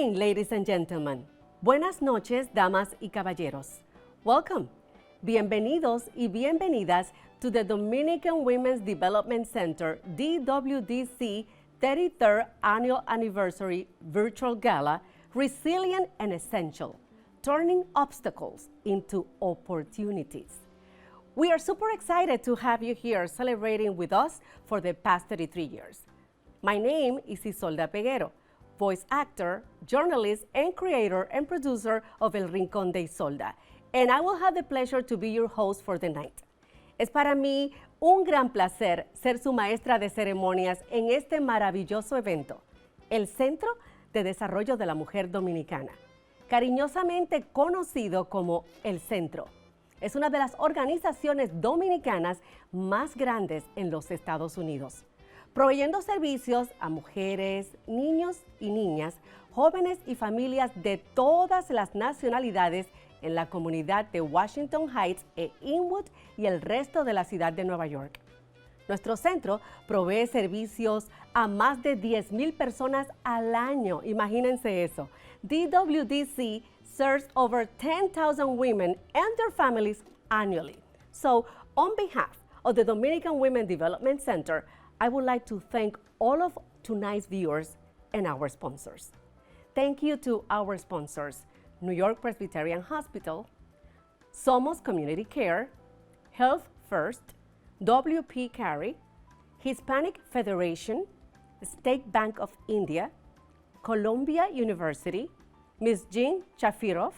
evening, ladies and gentlemen. Buenas noches, damas y caballeros. Welcome. Bienvenidos y bienvenidas to the Dominican Women's Development Center DWDC 33rd Annual Anniversary Virtual Gala, Resilient and Essential, Turning Obstacles into Opportunities. We are super excited to have you here celebrating with us for the past 33 years. My name is Isolda Peguero, voice actor, journalist, and creator and producer of El Rincón de Isolda, and I will have the pleasure to be your host for the night. Es para mí un gran placer ser su maestra de ceremonias en este maravilloso evento, el Centro de Desarrollo de la Mujer Dominicana, cariñosamente conocido como El Centro. Es una de las organizaciones dominicanas más grandes en los Estados Unidos, proveyendo servicios a mujeres, niños y niñas, jóvenes y familias de todas las nacionalidades en la comunidad de Washington Heights e Inwood y el resto de la ciudad de Nueva York. Nuestro centro provee servicios a más de 10,000 personas al año. Imagínense eso. DWDC serves over 10,000 women and their families annually. So, on behalf of the Dominican Women Development Center, I would like to thank all of tonight's viewers and our sponsors. Thank you to our sponsors, York-Presbyterian Hospital, SOMOS Community Care, Health First, WP Carey, Hispanic Federation, State Bank of India, Columbia University, Ms. Jean Chafiroff,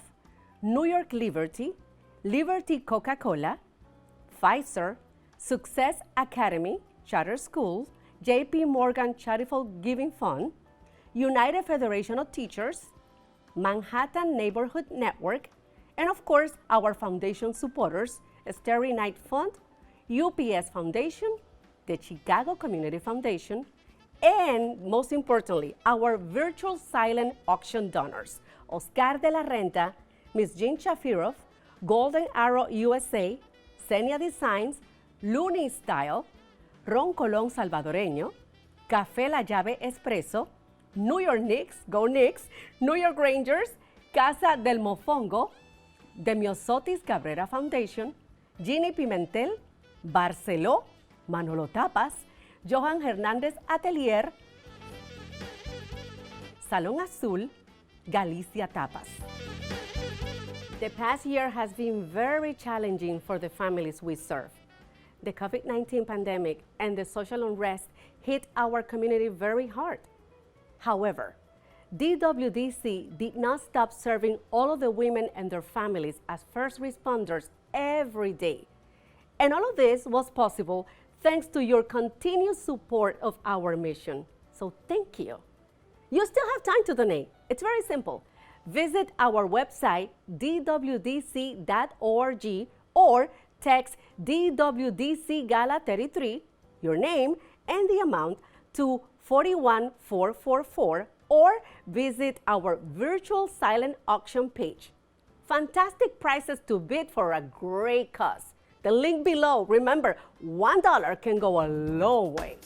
New York Liberty, Liberty Coca-Cola, Pfizer, Success Academy, Charter School, JP Morgan Charitable Giving Fund, United Federation of Teachers, Manhattan Neighborhood Network, and of course, our foundation supporters, Starry Night Fund, UPS Foundation, the Chicago Community Foundation, and most importantly, our virtual silent auction donors, Oscar de la Renta, Ms. Jean Chafiroff, Golden Arrow USA, Xenia Designs, Looney Style, Ron Colón Salvadoreño, Café La Llave Espresso, New York Knicks, Go Knicks, New York Rangers, Casa del Mofongo, The Miosotis Cabrera Foundation, Ginny Pimentel, Barceló, Manolo Tapas, Johan Hernández Atelier, Salón Azul, Galicia Tapas. The past year has been very challenging for the families we serve. The COVID-19 pandemic and the social unrest hit our community very hard. However, DWDC did not stop serving all of the women and their families as first responders every day. And all of this was possible thanks to your continued support of our mission. So thank you. You still have time to donate. It's very simple. Visit our website, dwdc.org, or text DWDC Gala 33, your name and the amount, to 41444, or visit our virtual silent auction page. Fantastic prices to bid for a great cause. The link below. Remember, $1 can go a long way.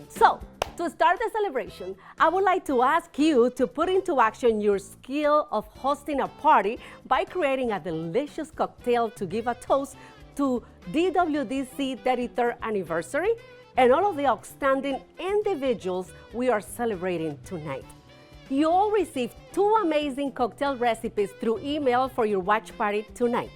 So, to start the celebration, I would like to ask you to put into action your skill of hosting a party by creating a delicious cocktail to give a toast to DWDC 33rd anniversary and all of the outstanding individuals we are celebrating tonight. You all received 2 amazing cocktail recipes through email for your watch party tonight.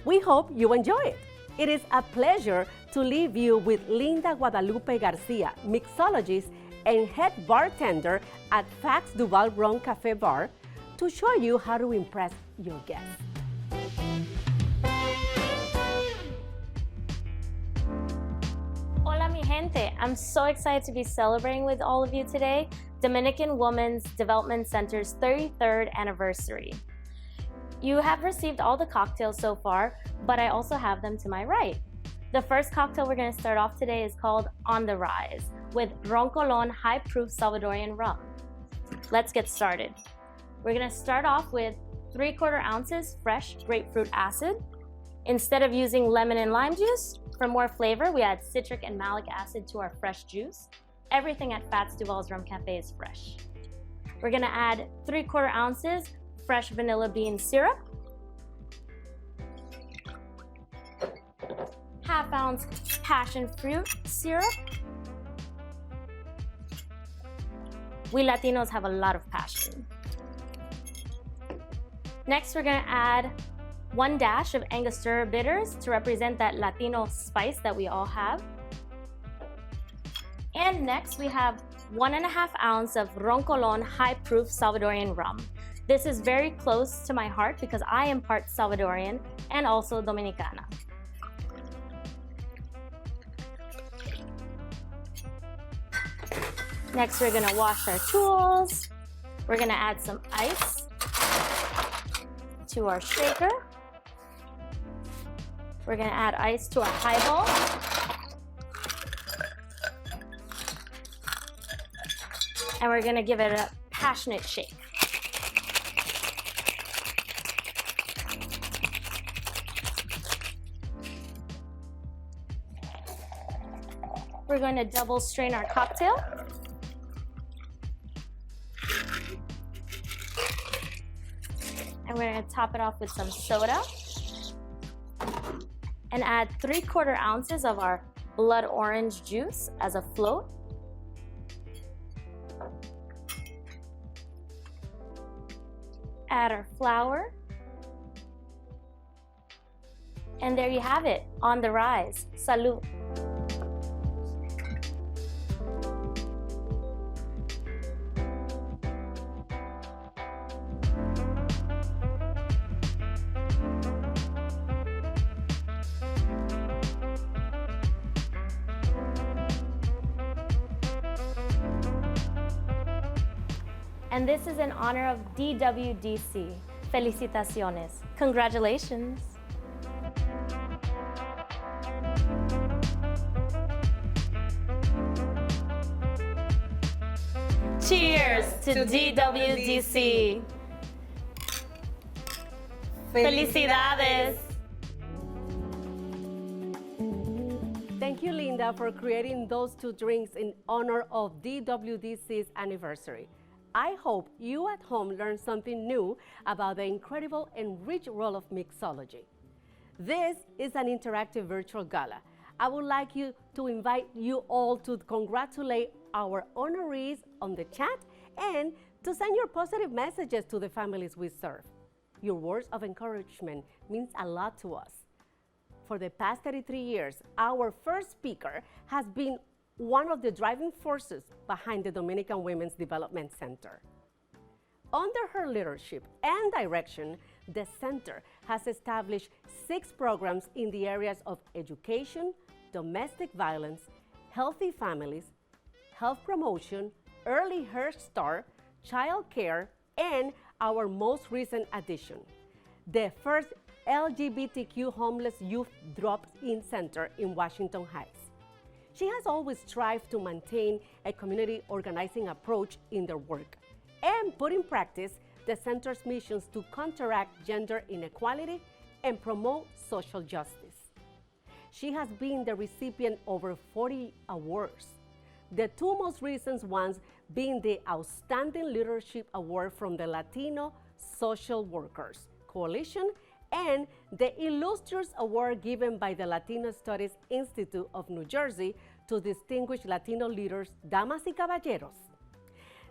We hope you enjoy it. It is a pleasure to leave you with Linda Guadalupe Garcia, mixologist and head bartender at Fax Duval Ron Cafe Bar, to show you how to impress your guests. Hola, mi gente. I'm so excited to be celebrating with all of you today, Dominican Women's Development Center's 33rd anniversary. You have received all the cocktails so far, but I also have them to my right. The first cocktail we're going to start off today is called On the Rise with Ron Colón High Proof Salvadorian Rum. Let's get started. We're going to start off with 3/4 ounces fresh grapefruit acid. Instead of using lemon and lime juice, for more flavor, we add citric and malic acid to our fresh juice. Everything at Fats Duval's Rum Cafe is fresh. We're gonna add 3/4 ounces fresh vanilla bean syrup, 1/2 ounce passion fruit syrup. We Latinos have a lot of passion. Next, we're gonna add 1 dash of Angostura bitters to represent that Latino spice that we all have. And next, we have 1.5 ounce of Roncolon high-proof Salvadorian rum. This is very close to my heart because I am part Salvadorian and also Dominicana. Next, we're gonna wash our tools. We're gonna add some ice to our shaker. We're gonna add ice to our highball. And we're gonna give it a passionate shake. We're going to double strain our cocktail. And we're going to top it off with some soda. And add 3/4 ounces of our blood orange juice as a float. Add our flour. And there you have it, on the rise. Salud. And this is in honor of DWDC. Felicitaciones. Congratulations. Cheers to DWDC. Felicidades. Thank you, Linda, for creating those two drinks in honor of DWDC's anniversary. I hope you at home learned something new about the incredible and rich role of mixology. This is an interactive virtual gala. I would like to invite you all to congratulate our honorees on the chat and to send your positive messages to the families we serve. Your words of encouragement means a lot to us. For the past 33 years, our first speaker has been one of the driving forces behind the Dominican Women's Development Center. Under her leadership and direction, the center has established 6 programs in the areas of education, domestic violence, healthy families, health promotion, early Head Start, child care, and our most recent addition, the first LGBTQ homeless youth drop-in center in Washington Heights. She has always strived to maintain a community organizing approach in their work and put in practice the center's missions to counteract gender inequality and promote social justice. She has been the recipient of over 40 awards, the 2 most recent ones being the Outstanding Leadership Award from the Latino Social Workers Coalition and the Illustrious Award given by the Latino Studies Institute of New Jersey to distinguished Latino leaders. Damas y caballeros,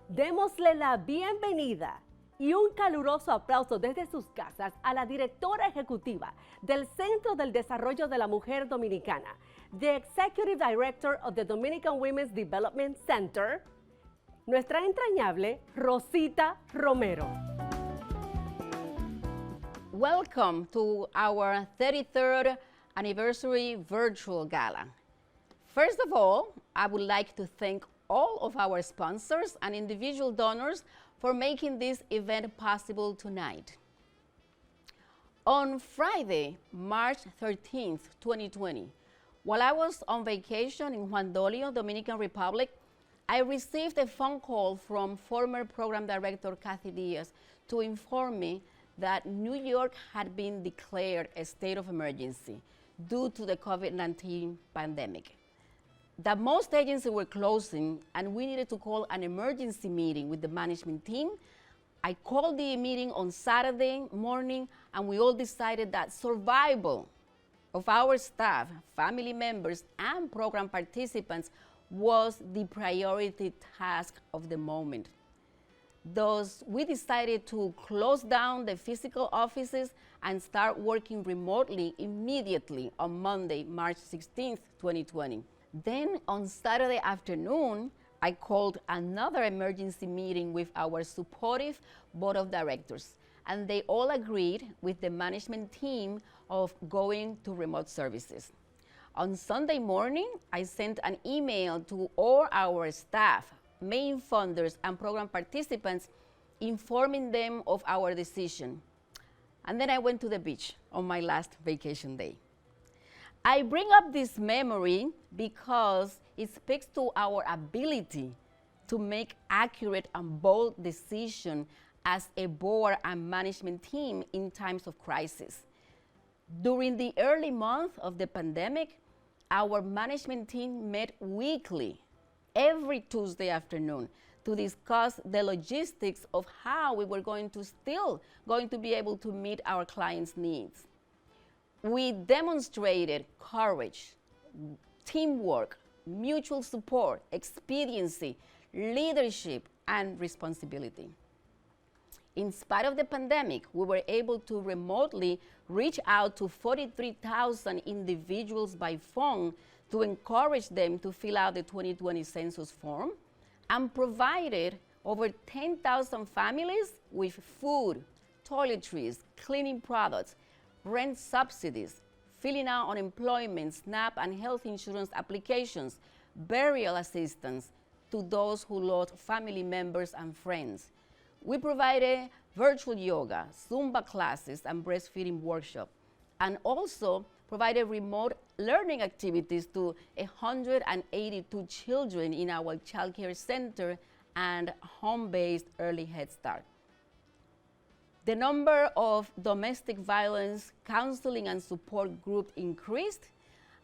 démosle la bienvenida y un caluroso aplauso desde sus casas a la directora ejecutiva del Centro del Desarrollo de la Mujer Dominicana, the Executive Director of the Dominican Women's Development Center, nuestra entrañable Rosita Romero. Welcome to our 33rd anniversary virtual gala. First of all, I would like to thank all of our sponsors and individual donors for making this event possible tonight. On Friday, March 13th, 2020, while I was on vacation in Juan Dolio, Dominican Republic, I received a phone call from former program director Kathy Diaz to inform me that New York had been declared a state of emergency due to the COVID-19 pandemic. that most agencies were closing and we needed to call an emergency meeting with the management team, I called the meeting on Saturday morning, and we all decided that survival of our staff, family members, and program participants was the priority task of the moment. Thus, we decided to close down the physical offices and start working remotely immediately on Monday, March 16th, 2020. Then on Saturday afternoon, I called another emergency meeting with our supportive board of directors, and they all agreed with the management team of going to remote services. On Sunday morning, I sent an email to all our staff, main funders, and program participants, informing them of our decision. And then I went to the beach on my last vacation day. I bring up this memory because it speaks to our ability to make accurate and bold decisions as a board and management team in times of crisis. During the early month of the pandemic, our management team met weekly, every Tuesday afternoon, to discuss the logistics of how we were still going to be able to meet our clients' needs. We demonstrated courage, teamwork, mutual support, expediency, leadership, and responsibility. In spite of the pandemic, we were able to remotely reach out to 43,000 individuals by phone to encourage them to fill out the 2020 census form, and provided over 10,000 families with food, toiletries, cleaning products, rent subsidies, filling out unemployment, SNAP, and health insurance applications, burial assistance to those who lost family members and friends. We provided virtual yoga, Zumba classes, and breastfeeding workshops, and also provided remote learning activities to 182 children in our child care center and home-based early Head Start. The number of domestic violence counseling and support groups increased,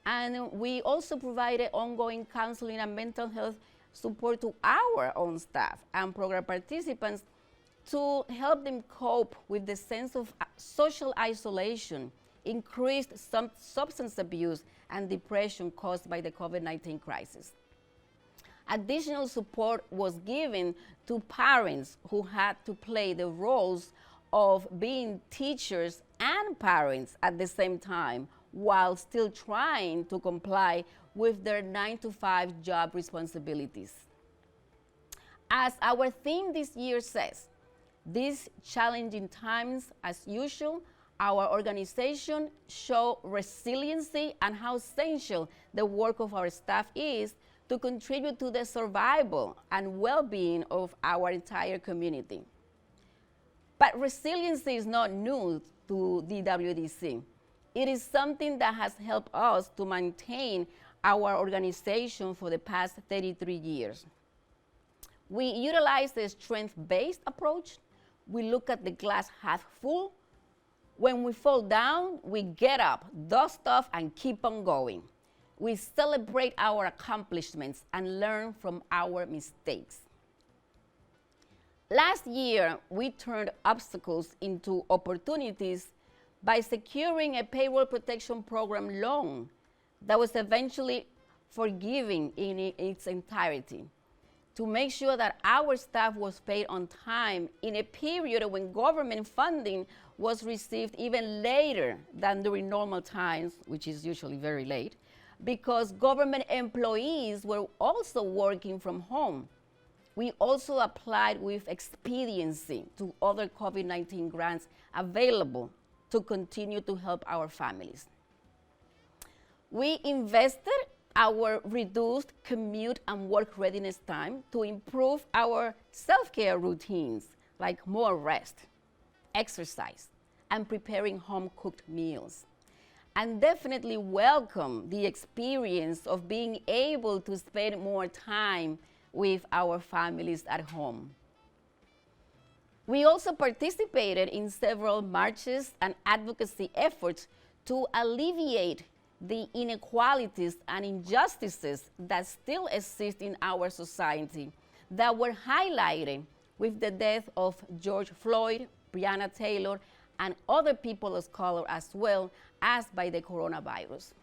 and we also provided ongoing counseling and mental health support to our own staff and program participants to help them cope with the sense of social isolation, increased substance abuse, and depression caused by the COVID-19 crisis. Additional support was given to parents who had to play the roles of being teachers and parents at the same time, while still trying to comply with their 9-to-5 job responsibilities. As our theme this year says, these challenging times, as usual, our organization show resiliency and how essential the work of our staff is to contribute to the survival and well-being of our entire community. But resiliency is not new to DWDC. It is something that has helped us to maintain our organization for the past 33 years. We utilize the strength-based approach. We look at the glass half full. When we fall down, we get up, dust off, and keep on going. We celebrate our accomplishments and learn from our mistakes. Last year, we turned obstacles into opportunities by securing a payroll protection program loan that was eventually forgiven in its entirety, to make sure that our staff was paid on time in a period when government funding was received even later than during normal times, which is usually very late, because government employees were also working from home. We also applied with expediency to other COVID-19 grants available to continue to help our families. We invested our reduced commute and work readiness time to improve our self-care routines, like more rest, exercise, and preparing home-cooked meals. And definitely welcome the experience of being able to spend more time with our families at home. We also participated in several marches and advocacy efforts to alleviate the inequalities and injustices that still exist in our society that were highlighted with the death of George Floyd, Breonna Taylor, and other people of color as well as by the coronavirus.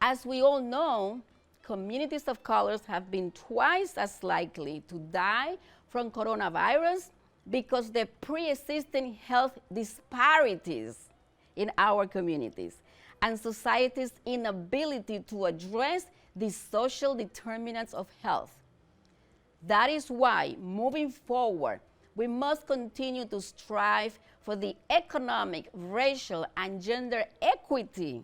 As we all know, communities of colors have been twice as likely to die from coronavirus because the pre-existing health disparities in our communities and society's inability to address the social determinants of health. That is why, moving forward, we must continue to strive for the economic, racial, and gender equity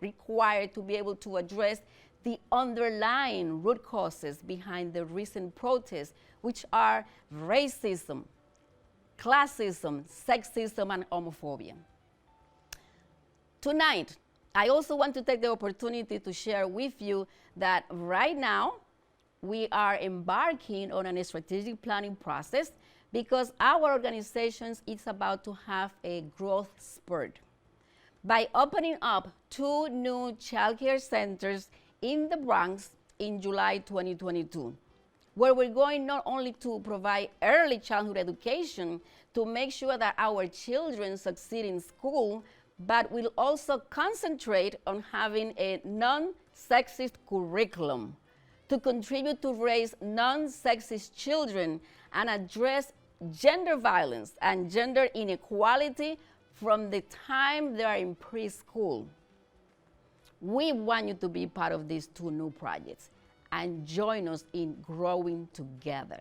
required to be able to address the underlying root causes behind the recent protests, which are racism, classism, sexism, and homophobia. Tonight, I also want to take the opportunity to share with you that right now, we are embarking on a strategic planning process because our organization is about to have a growth spurt by opening up 2 new childcare centers in the Bronx in July 2022, where we're going not only to provide early childhood education to make sure that our children succeed in school, but we'll also concentrate on having a non-sexist curriculum to contribute to raise non-sexist children and address gender violence and gender inequality from the time they are in preschool. We want you to be part of these 2 new projects and join us in growing together.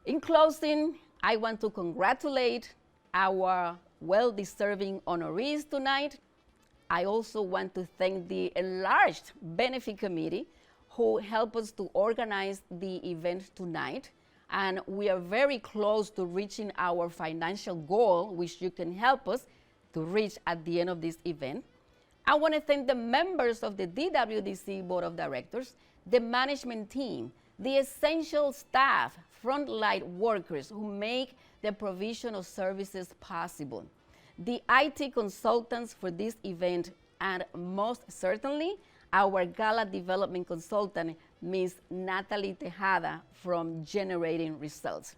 In closing, I want to congratulate our well-deserving honorees tonight. I also want to thank the enlarged benefit committee who helped us to organize the event tonight. And we are very close to reaching our financial goal, which you can help us to reach at the end of this event. I want to thank the members of the DWDC Board of Directors, the management team, the essential staff, frontline workers who make the provision of services possible, the IT consultants for this event, and most certainly, our Gala development consultant, Ms. Natalie Tejada from Generating Results.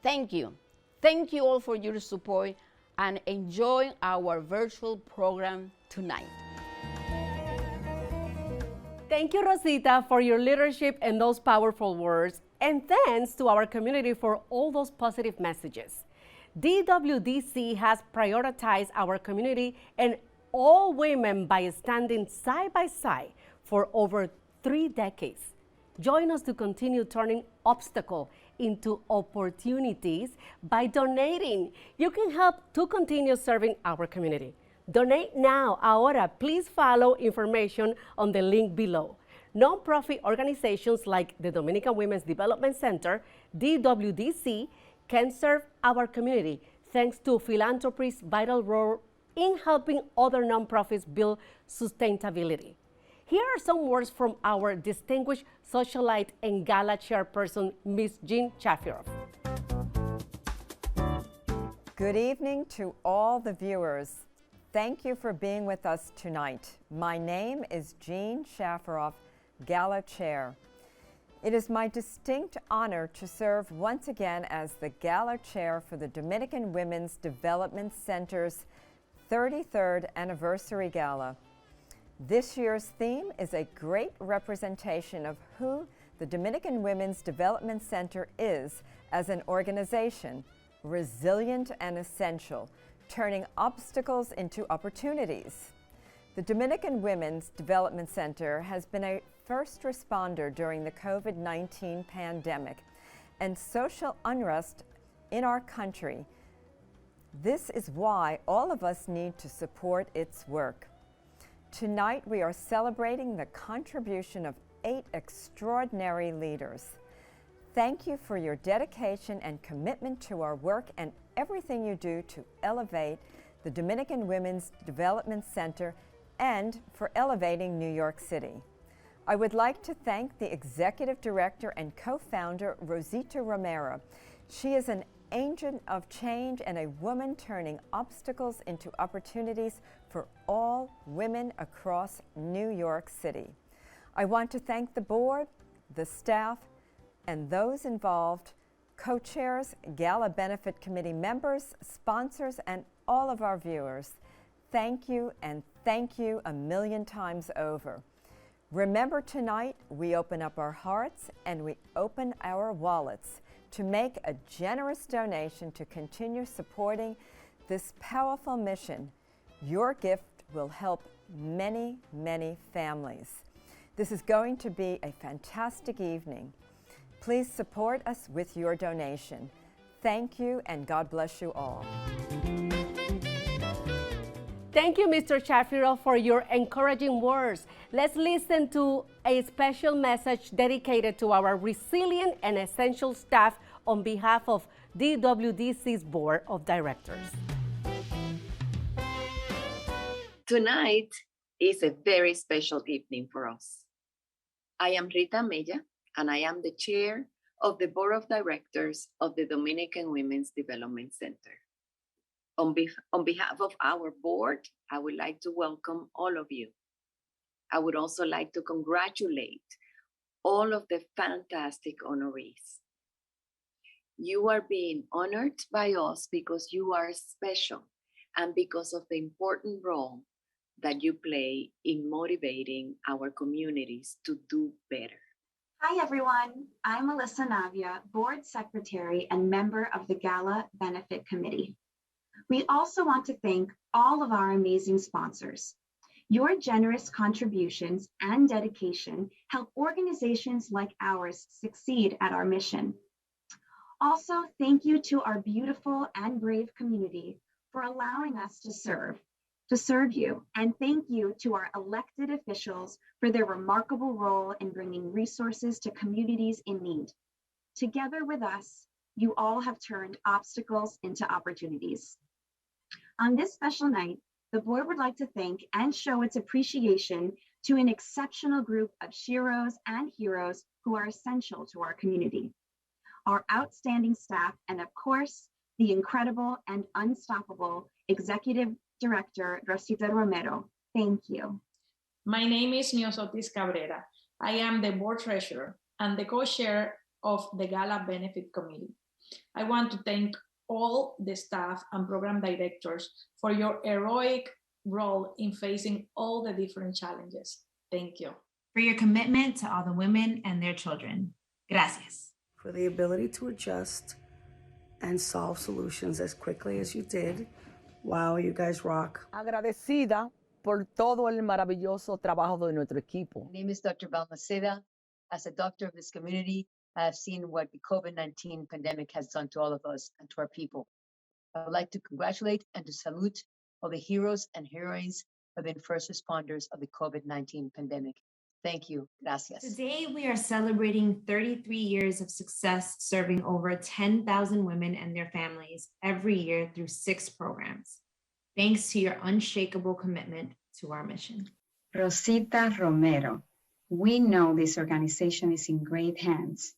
Thank you. Thank you all for your support and enjoy our virtual program tonight. Thank you, Rosita, for your leadership and those powerful words. And thanks to our community for all those positive messages. DWDC has prioritized our community and all women by standing side by side for over 3 decades. Join us to continue turning obstacles into opportunities by donating. You can help to continue serving our community. Donate now, ahora. Please follow information on the link below. Nonprofit organizations like the Dominican Women's Development Center, DWDC, can serve our community thanks to Philanthropy's vital role in helping other nonprofits build sustainability. Here are some words from our distinguished socialite and Gala chairperson, Ms. Jean Shafirov. Good evening to all the viewers. Thank you for being with us tonight. My name is Jean Shafirov, Gala Chair. It is my distinct honor to serve once again as the Gala Chair for the Dominican Women's Development Center's 33rd Anniversary Gala. This year's theme is a great representation of who the Dominican Women's Development Center is as an organization, resilient and essential, turning obstacles into opportunities. The Dominican Women's Development Center has been a first responder during the COVID-19 pandemic and social unrest in our country. This is why all of us need to support its work. Tonight, we are celebrating the contribution of 8 extraordinary leaders. Thank you for your dedication and commitment to our work and everything you do to elevate the Dominican Women's Development Center and for elevating New York City. I would like to thank the Executive Director and Co-founder, Rosita Romero. She is an agent of change and a woman turning obstacles into opportunities for all women across New York City. I want to thank the board, the staff, and those involved, co-chairs, Gala Benefit Committee members, sponsors, and all of our viewers. Thank you, and thank you a million times over. Remember, tonight we open up our hearts and we open our wallets to make a generous donation to continue supporting this powerful mission. Your gift will help many, many families. This is going to be a fantastic evening. Please support us with your donation. Thank you, and God bless you all. Thank you, Mr. Shapiro, for your encouraging words. Let's listen to a special message dedicated to our resilient and essential staff on behalf of DWDC's Board of Directors. Tonight is a very special evening for us. I am Rita Mella, and I am the chair of the Board of Directors of the Dominican Women's Development Center. On behalf of our board, I would like to welcome all of you. I would also like to congratulate all of the fantastic honorees. You are being honored by us because you are special and because of the important role that you play in motivating our communities to do better. Hi, everyone. I'm Melissa Navia, Board Secretary and member of the Gala Benefit Committee. We also want to thank all of our amazing sponsors. Your generous contributions and dedication help organizations like ours succeed at our mission. Also, thank you to our beautiful and brave community for allowing us to serve you. And thank you to our elected officials for their remarkable role in bringing resources to communities in need. Together with us, you all have turned obstacles into opportunities. On this special night, the board would like to thank and show its appreciation to an exceptional group of sheroes and heroes who are essential to our community. Our outstanding staff, and of course, the incredible and unstoppable Executive Director, Rosita Romero. Thank you. My name is Niosotis Cabrera. I am the board treasurer and the co-chair of the Gala Benefit Committee. I want to thank all the staff and program directors for your heroic role in facing all the different challenges. Thank you. For your commitment to all the women and their children. Gracias. For the ability to adjust and solve solutions as quickly as you did. Wow, you guys rock. Agradecida por todo el maravilloso trabajo de nuestro equipo. My name is Dr. Balmaceda. As a doctor of this community, I have seen what the COVID-19 pandemic has done to all of us and to our people. I would like to congratulate and to salute all the heroes and heroines who have been first responders of the COVID-19 pandemic. Thank you. Gracias. Today, we are celebrating 33 years of success serving over 10,000 women and their families every year through 6 programs. Thanks to your unshakable commitment to our mission. Rosita Romero, we know this organization is in great hands.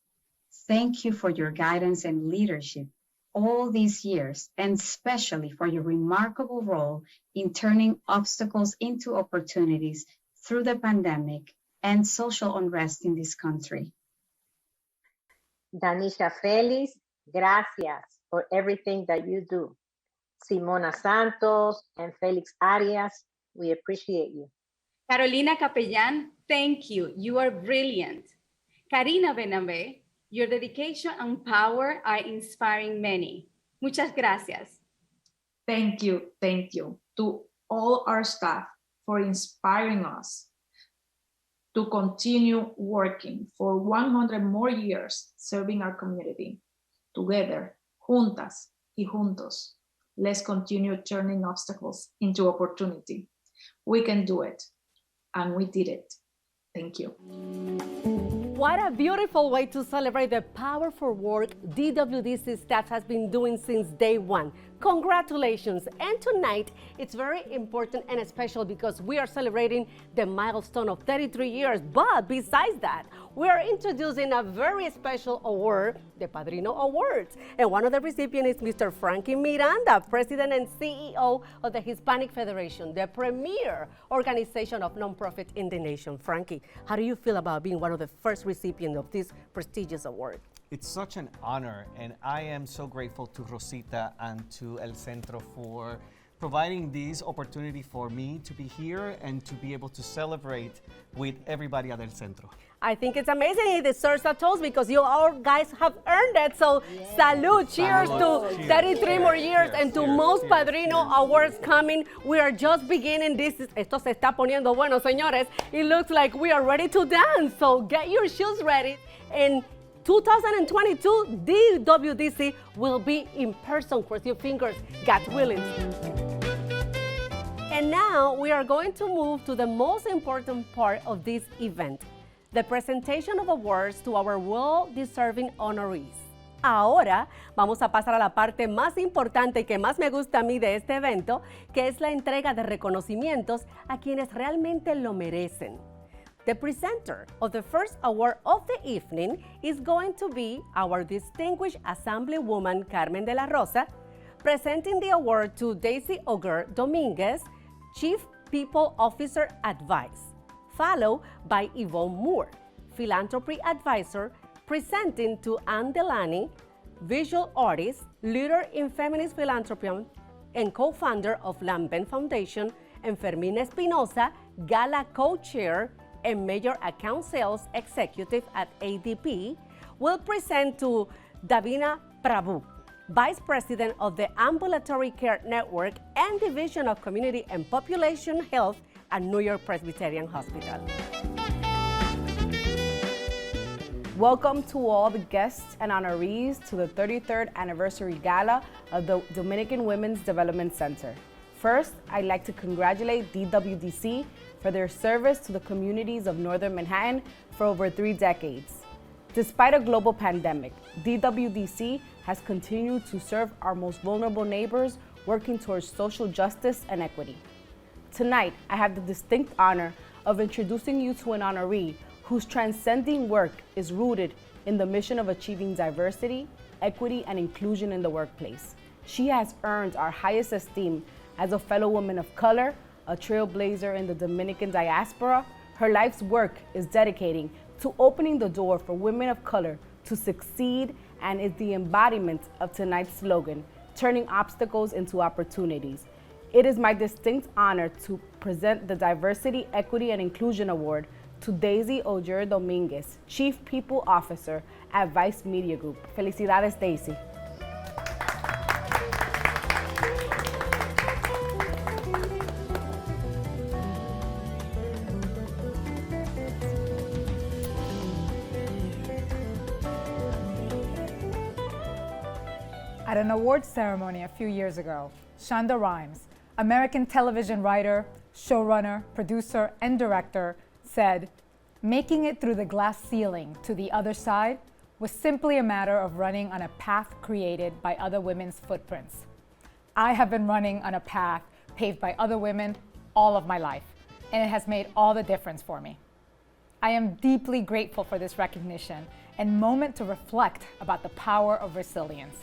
Thank you for your guidance and leadership all these years, and especially for your remarkable role in turning obstacles into opportunities through the pandemic and social unrest in this country. Danisha Félix, gracias for everything that you do. Simona Santos and Felix Arias, we appreciate you. Carolina Capellan, thank you. You are brilliant. Karina Benabe, your dedication and power are inspiring many. Muchas gracias. Thank you to all our staff for inspiring us to continue working for 100 more years serving our community. Together, juntas y juntos, let's continue turning obstacles into opportunity. We can do it, and we did it. Thank you. What a beautiful way to celebrate the powerful work DWDC staff has been doing since day one, Congratulations! And tonight, it's very important and special because we are celebrating the milestone of 33 years. But besides that, we are introducing a very special award, the Padrino Awards. And one of the recipients is Mr. Frankie Miranda, President and CEO of the Hispanic Federation, the premier organization of nonprofit in the nation. Frankie, how do you feel about being one of the first recipients of this prestigious award? It's such an honor, and I am so grateful to Rosita and to El Centro for providing this opportunity for me to be here and to be able to celebrate with everybody at El Centro. I think it's amazing. It deserves a toast because you all guys have earned it. So, salute, cheers to 33 more years and to most Padrino Awards coming. We are just beginning this. Esto se está poniendo bueno, señores. It looks like we are ready to dance. So, get your shoes ready. And 2022, DWDC will be in person. Cross your fingers, God willing. And now we are going to move to the most important part of this event, the presentation of awards to our well-deserving honorees. Ahora vamos a pasar a la parte más importante y que más me gusta a mí de este evento, que es la entrega de reconocimientos a quienes realmente lo merecen. The presenter of the first award of the evening is going to be our distinguished Assemblywoman Carmen de la Rosa, presenting the award to Daisy Auger Dominguez, Chief People Officer Advice, followed by Yvonne Moore, Philanthropy Advisor, presenting to Delaney, visual artist, leader in feminist philanthropy, and co-founder of Lamben Foundation, and Fermín Espinosa, Gala co-chair and Major Account Sales Executive at ADP, will present to Davina Prabhu, Vice President of the Ambulatory Care Network and Division of Community and Population Health at York-Presbyterian Hospital. Welcome to all the guests and honorees to the 33rd Anniversary Gala of the Dominican Women's Development Center. First, I'd like to congratulate DWDC for their service to the communities of Northern Manhattan for over 3 decades. Despite a global pandemic, DWDC has continued to serve our most vulnerable neighbors, working towards social justice and equity. Tonight, I have the distinct honor of introducing you to an honoree whose transcending work is rooted in the mission of achieving diversity, equity, and inclusion in the workplace. She has earned our highest esteem as a fellow woman of color, a trailblazer in the Dominican diaspora. Her life's work is dedicating to opening the door for women of color to succeed and is the embodiment of tonight's slogan, turning obstacles into opportunities. It is my distinct honor to present the Diversity, Equity, and Inclusion Award to Daisy Auger Dominguez, Chief People Officer at Vice Media Group. Felicidades, Daisy. At an awards ceremony a few years ago, Shonda Rhimes, American television writer, showrunner, producer, and director, said, "Making it through the glass ceiling to the other side was simply a matter of running on a path created by other women's footprints." I have been running on a path paved by other women all of my life, and it has made all the difference for me. I am deeply grateful for this recognition and moment to reflect about the power of resilience.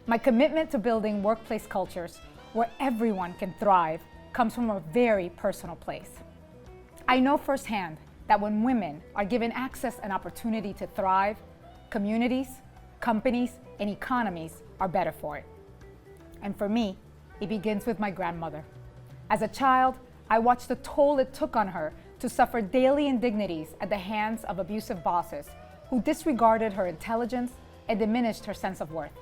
My commitment to building workplace cultures where everyone can thrive comes from a very personal place. I know firsthand that when women are given access and opportunity to thrive, communities, companies, and economies are better for it. And for me, it begins with my grandmother. As a child, I watched the toll it took on her to suffer daily indignities at the hands of abusive bosses who disregarded her intelligence and diminished her sense of worth.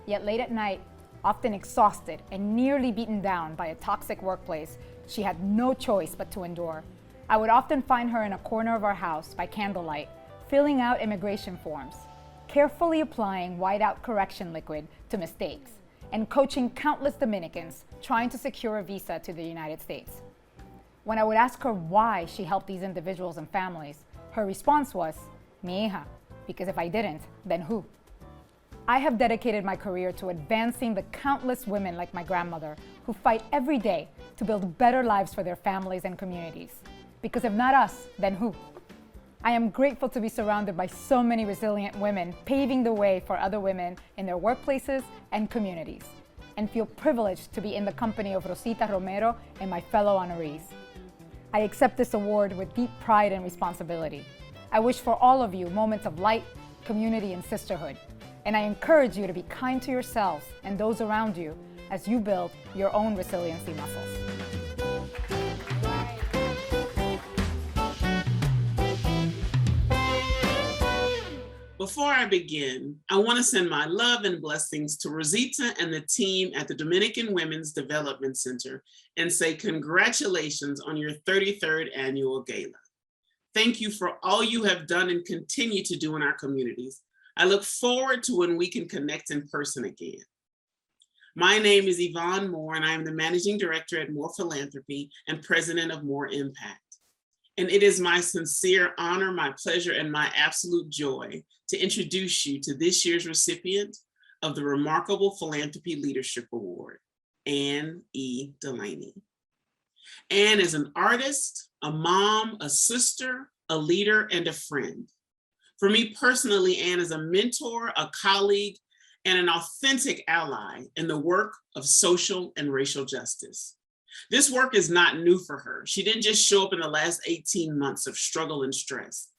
Yet late at night, often exhausted and nearly beaten down by a toxic workplace she had no choice but to endure, I would often find her in a corner of our house by candlelight, filling out immigration forms, carefully applying whiteout correction liquid to mistakes, and coaching countless Dominicans trying to secure a visa to the United States. When I would ask her why she helped these individuals and families, her response was, "Mi hija, because if I didn't, then who?" I have dedicated my career to advancing the countless women like my grandmother who fight every day to build better lives for their families and communities. Because if not us, then who? I am grateful to be surrounded by so many resilient women paving the way for other women in their workplaces and communities, and feel privileged to be in the company of Rosita Romero and my fellow honorees. I accept this award with deep pride and responsibility. I wish for all of you moments of light, community, and sisterhood, and I encourage you to be kind to yourselves and those around you as you build your own resiliency muscles. Before I begin, I want to send my love and blessings to Rosita and the team at the Dominican Women's Development Center and say congratulations on your 33rd annual gala. Thank you for all you have done and continue to do in our communities. I look forward to when we can connect in person again. My name is Yvonne Moore, and I am the Managing Director at More Philanthropy and President of More Impact. And it is my sincere honor, my pleasure, and my absolute joy to introduce you to this year's recipient of the Remarkable Philanthropy Leadership Award, Anne E. Delaney. Anne is an artist, a mom, a sister, a leader, and a friend. For me personally, Anne is a mentor, a colleague, and an authentic ally in the work of social and racial justice. This work is not new for her. She didn't just show up in the last 18 months of struggle and stress.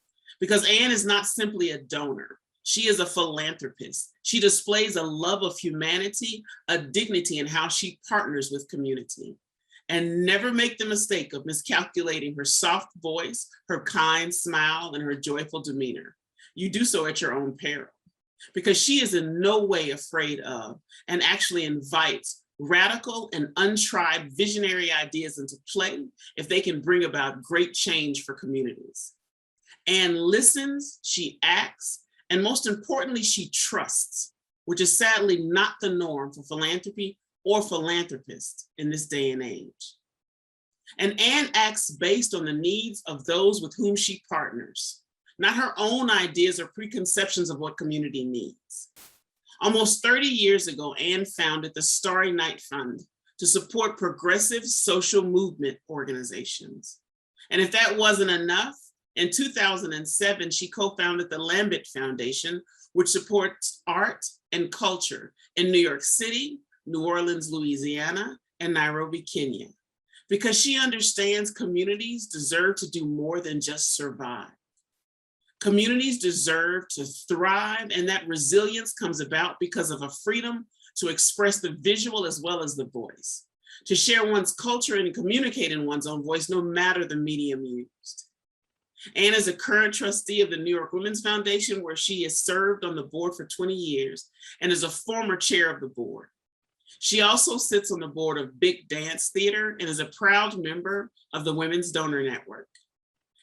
Because Anne is not simply a donor, she is a philanthropist. She displays a love of humanity, a dignity in how she partners with community. And never make the mistake of miscalculating her soft voice, her kind smile, and her joyful demeanor. You do so at your own peril. Because she is in no way afraid of, and actually invites, radical and untried visionary ideas into play if they can bring about great change for communities. Anne listens, she acts, and most importantly, she trusts, which is sadly not the norm for philanthropy or philanthropists in this day and age. And Anne acts based on the needs of those with whom she partners, not her own ideas or preconceptions of what community needs. Almost 30 years ago, Anne founded the Starry Night Fund to support progressive social movement organizations. And if that wasn't enough, in 2007, she co-founded the Lambert Foundation, which supports art and culture in New York City, New Orleans, Louisiana, and Nairobi, Kenya, because she understands communities deserve to do more than just survive. Communities deserve to thrive, and that resilience comes about because of a freedom to express the visual as well as the voice, to share one's culture and communicate in one's own voice, no matter the medium used. Anne is a current trustee of the New York Women's Foundation, where she has served on the board for 20 years and is a former chair of the board. She also sits on the board of Big Dance Theater and is a proud member of the Women's Donor Network.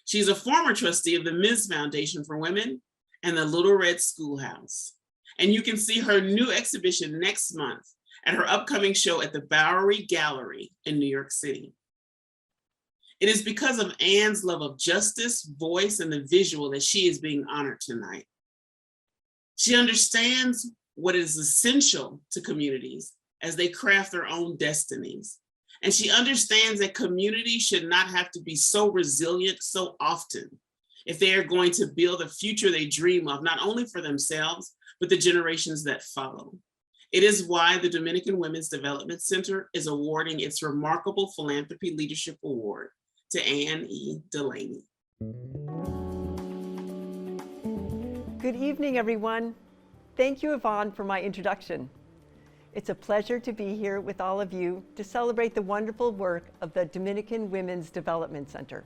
She's a former trustee of the Ms. Foundation for Women and the Little Red Schoolhouse. And you can see her new exhibition next month at her upcoming show at the Bowery Gallery in New York City. It is because of Anne's love of justice, voice, and the visual that she is being honored tonight. She understands what is essential to communities as they craft their own destinies. And she understands that communities should not have to be so resilient so often if they are going to build a future they dream of, not only for themselves, but the generations that follow. It is why the Dominican Women's Development Center is awarding its Remarkable Philanthropy Leadership Award to Anne E. Delaney. Good evening, everyone. Thank you, Yvonne, for my introduction. It's a pleasure to be here with all of you to celebrate the wonderful work of the Dominican Women's Development Center.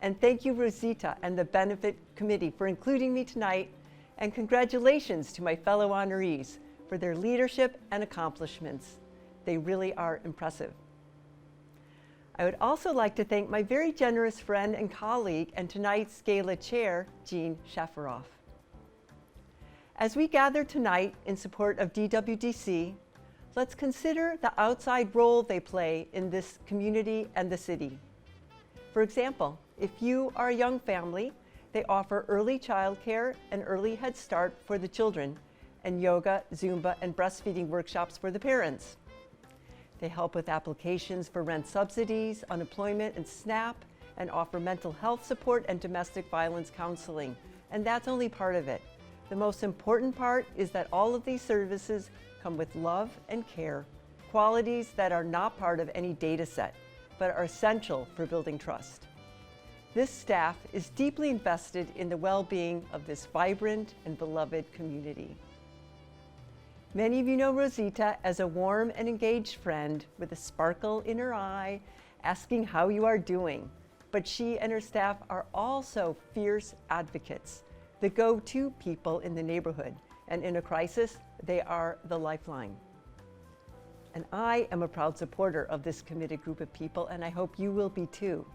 And thank you, Rosita and the Benefit Committee, for including me tonight, and congratulations to my fellow honorees for their leadership and accomplishments. They really are impressive. I would also like to thank my very generous friend and colleague and tonight's gala chair, Jean Shafaroff. As we gather tonight in support of DWDC, let's consider the outside role they play in this community and the city. For example, if you are a young family, they offer early childcare and early Head Start for the children, and yoga, Zumba, and breastfeeding workshops for the parents. They help with applications for rent subsidies, unemployment, and SNAP, and offer mental health support and domestic violence counseling. And that's only part of it. The most important part is that all of these services come with love and care, qualities that are not part of any data set, but are essential for building trust. This staff is deeply invested in the well-being of this vibrant and beloved community. Many of you know Rosita as a warm and engaged friend with a sparkle in her eye, asking how you are doing. But she and her staff are also fierce advocates, the go-to people in the neighborhood. And in a crisis, they are the lifeline. And I am a proud supporter of this committed group of people, and I hope you will be too.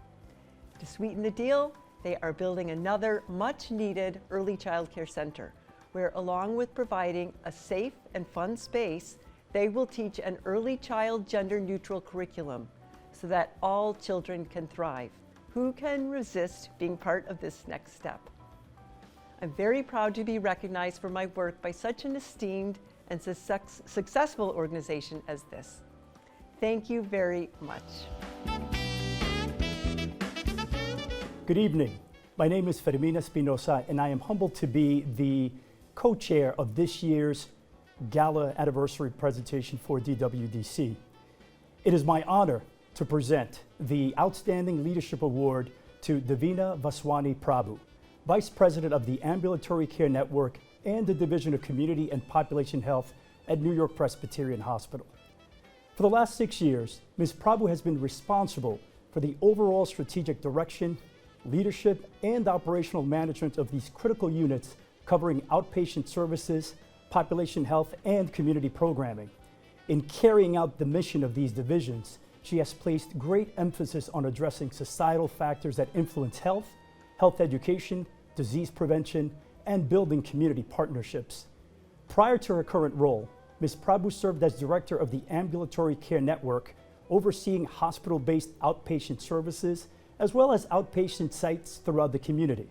To sweeten the deal, they are building another much-needed early child care center, where along with providing a safe and fun space, they will teach an early child gender-neutral curriculum so that all children can thrive. Who can resist being part of this next step? I'm very proud to be recognized for my work by such an esteemed and successful organization as this. Thank you very much. Good evening. My name is Fermina Espinosa, and I am humbled to be the co-chair of this year's Gala anniversary presentation for DWDC. It is my honor to present the Outstanding Leadership Award to Davina Vaswani Prabhu, Vice President of the Ambulatory Care Network and the Division of Community and Population Health at New York-Presbyterian Hospital. For the last 6 years, Ms. Prabhu has been responsible for the overall strategic direction, leadership, and operational management of these critical units covering outpatient services, population health, and community programming. In carrying out the mission of these divisions, she has placed great emphasis on addressing societal factors that influence health, health education, disease prevention, and building community partnerships. Prior to her current role, Ms. Prabhu served as director of the Ambulatory Care Network, overseeing hospital-based outpatient services, as well as outpatient sites throughout the community.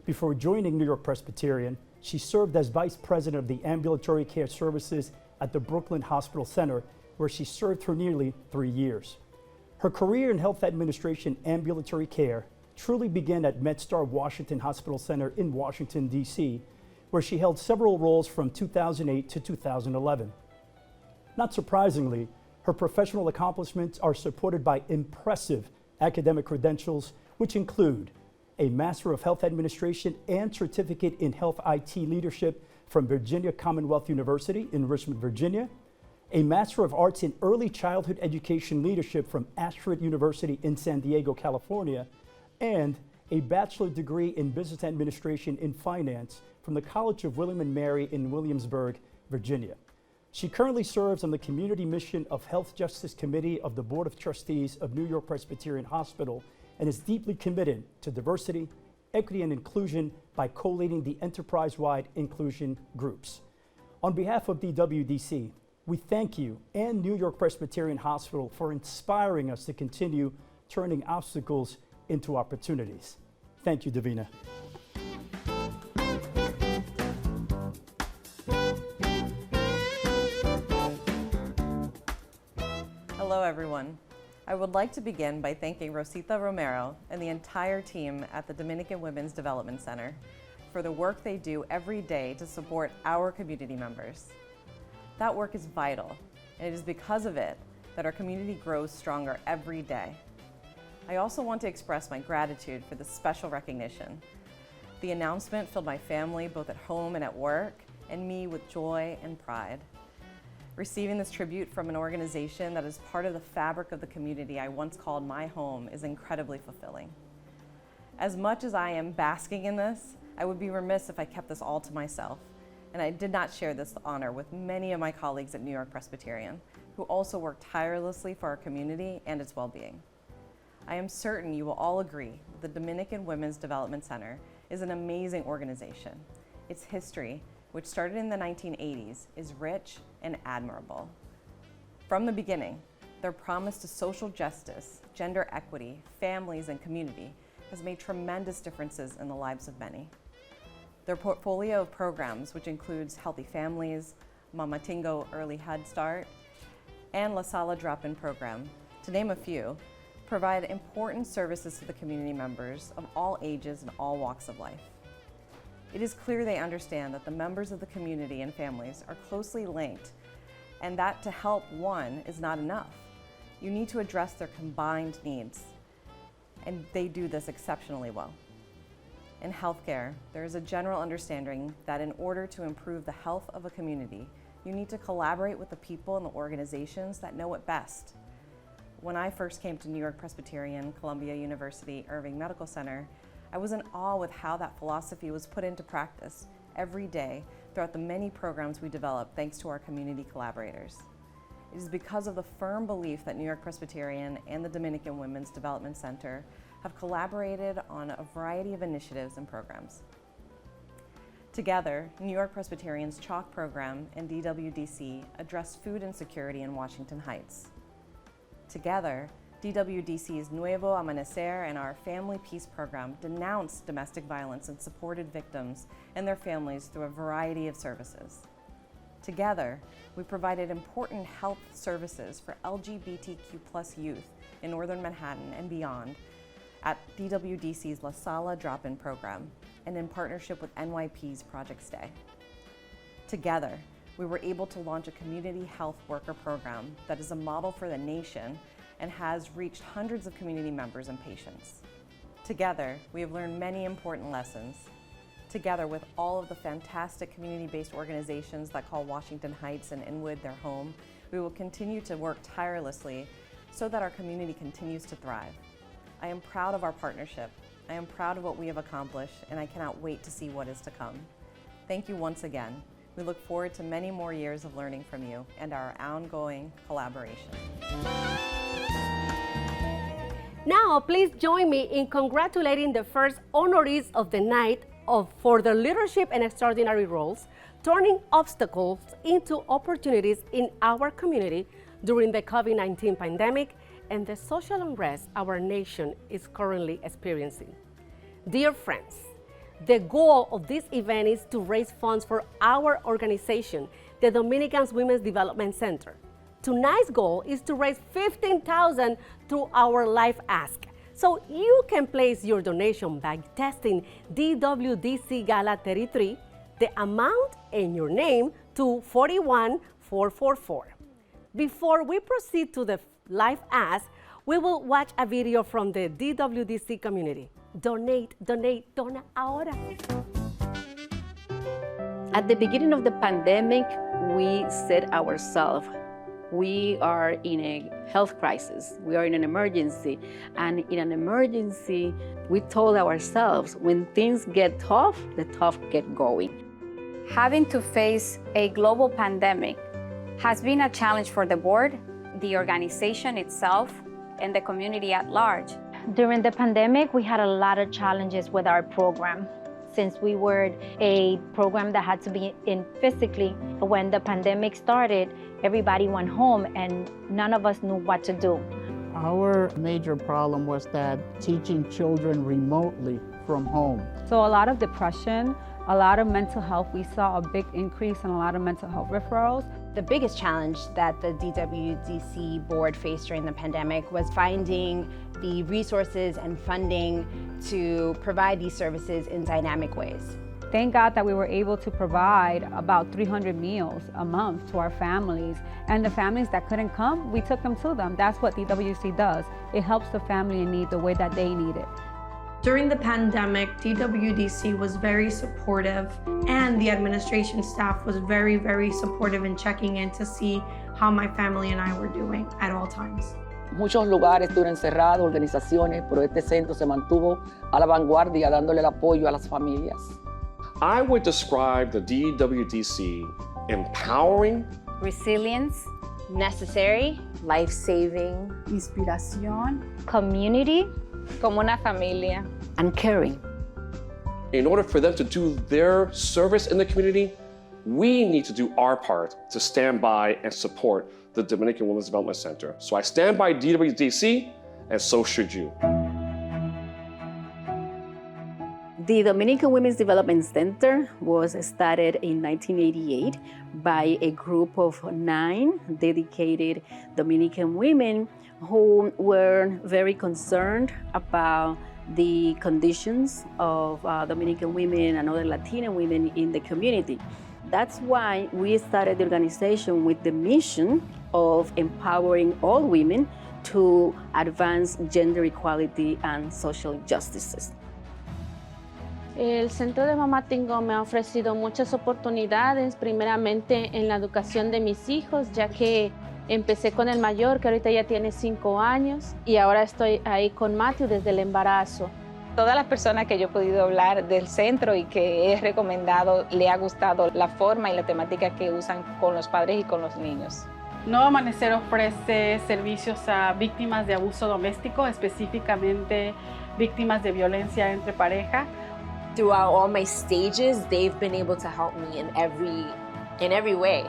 Before joining New York-Presbyterian, she served as vice president of the Ambulatory Care Services at the Brooklyn Hospital Center, where she served for nearly 3 years. Her career in health administration ambulatory care truly began at MedStar Washington Hospital Center in Washington, D.C., where she held several roles from 2008 to 2011. Not surprisingly, her professional accomplishments are supported by impressive academic credentials, which include a Master of Health Administration and Certificate in Health IT Leadership from Virginia Commonwealth University in Richmond, Virginia, a Master of Arts in Early Childhood Education Leadership from Ashford University in San Diego, California, and a Bachelor degree in Business Administration in Finance from the College of William & Mary in Williamsburg, Virginia. She currently serves on the Community Mission of Health Justice Committee of the Board of Trustees of New York-Presbyterian Hospital and is deeply committed to diversity, equity, and inclusion by co-leading the enterprise-wide inclusion groups. On behalf of DWDC, we thank you and New York-Presbyterian Hospital for inspiring us to continue turning obstacles into opportunities. Thank you, Davina. Hello, everyone. I would like to begin by thanking Rosita Romero and the entire team at the Dominican Women's Development Center for the work they do every day to support our community members. That work is vital, and it is because of it that our community grows stronger every day. I also want to express my gratitude for this special recognition. The announcement filled my family, both at home and at work, and me with joy and pride. Receiving this tribute from an organization that is part of the fabric of the community I once called my home is incredibly fulfilling. As much as I am basking in this, I would be remiss if I kept this all to myself, and I did not share this honor with many of my colleagues at New York-Presbyterian, who also work tirelessly for our community and its well-being. I am certain you will all agree that the Dominican Women's Development Center is an amazing organization. Its history, which started in the 1980s, is rich and admirable. From the beginning, their promise to social justice, gender equity, families, and community has made tremendous differences in the lives of many. Their portfolio of programs, which includes Healthy Families, Mama Tingo Early Head Start, and La Sala Drop-In Program, to name a few, provide important services to the community members of all ages and all walks of life. It is clear they understand that the members of the community and families are closely linked, and that to help one is not enough. You need to address their combined needs, and they do this exceptionally well. In healthcare, there is a general understanding that in order to improve the health of a community, you need to collaborate with the people and the organizations that know it best. When I first came to York-Presbyterian, Columbia University, Irving Medical Center, I was in awe with how that philosophy was put into practice every day throughout the many programs we developed thanks to our community collaborators. It is because of the firm belief that York-Presbyterian and the Dominican Women's Development Center have collaborated on a variety of initiatives and programs. Together, York-Presbyterian's CHALK program and DWDC address food insecurity in Washington Heights. Together, DWDC's Nuevo Amanecer and our Family Peace program denounced domestic violence and supported victims and their families through a variety of services. Together, we provided important health services for LGBTQ+ youth in Northern Manhattan and beyond at DWDC's La Sala Drop-In program and in partnership with NYP's Project Stay. Together, we were able to launch a community health worker program that is a model for the nation and has reached hundreds of community members and patients. Together, we have learned many important lessons. Together with all of the fantastic community-based organizations that call Washington Heights and Inwood their home, we will continue to work tirelessly so that our community continues to thrive. I am proud of our partnership. I am proud of what we have accomplished, and I cannot wait to see what is to come. Thank you once again. We look forward to many more years of learning from you and our ongoing collaboration. Now, please join me in congratulating the first honorees of the night for their leadership and extraordinary roles, turning obstacles into opportunities in our community during the COVID-19 pandemic and the social unrest our nation is currently experiencing. Dear friends, the goal of this event is to raise funds for our organization, the Dominican Women's Development Center. Tonight's goal is to raise $15,000 through our Life Ask. So you can place your donation by texting DWDC Gala 33, the amount and your name to 41444. Before we proceed to the Life Ask, we will watch a video from the DWDC community. Donate, donate, dona ahora. At the beginning of the pandemic, we said ourselves, we are in a health crisis, we are in an emergency, and in an emergency, we told ourselves, when things get tough, the tough get going. Having to face a global pandemic has been a challenge for the board, the organization itself, and the community at large. During the pandemic, we had a lot of challenges with our program. Since we were a program that had to be in physically, when the pandemic started, everybody went home and none of us knew what to do. Our major problem was that teaching children remotely from home. So a lot of depression, a lot of mental health. We saw a big increase in a lot of mental health referrals. The biggest challenge that the DWDC board faced during the pandemic was finding the resources and funding to provide these services in dynamic ways. Thank God that we were able to provide about 300 meals a month to our families. And the families that couldn't come, we took them to them. That's what DWDC does. It helps the family in need the way that they need it. During the pandemic, DWDC was very supportive and the administration staff was very, very supportive in checking in to see how my family and I were doing at all times. Muchos lugares estuvieron cerrados, organizaciones, pero este centro se mantuvo a la vanguardia dándole el apoyo a las familias. I would describe the DWDC empowering, resilience, necessary, life-saving, inspiración, community, como una familia, and caring. In order for them to do their service in the community, we need to do our part to stand by and support the Dominican Women's Development Center. So I stand by DWDC, and so should you. The Dominican Women's Development Center was started in 1988 by a group of 9 dedicated Dominican women who were very concerned about the conditions of Dominican women and other Latina women in the community. That's why we started the organization with the mission of empowering all women to advance gender equality and social justices. El Centro de Mamá Tengo me ha ofrecido muchas oportunidades, primeramente en la educación de mis hijos, ya que empecé con el mayor, que ahorita ya tiene 5 años, y ahora estoy ahí con Matthew desde el embarazo. Todas las personas que yo he podido hablar del centro y que he recomendado, le ha gustado la forma y la temática que usan con los padres y con los niños. Nuevo Amanecer ofrece servicios a víctimas de abuso doméstico, específicamente víctimas de violencia entre pareja. Throughout all my stages, they've been able to help me in every way.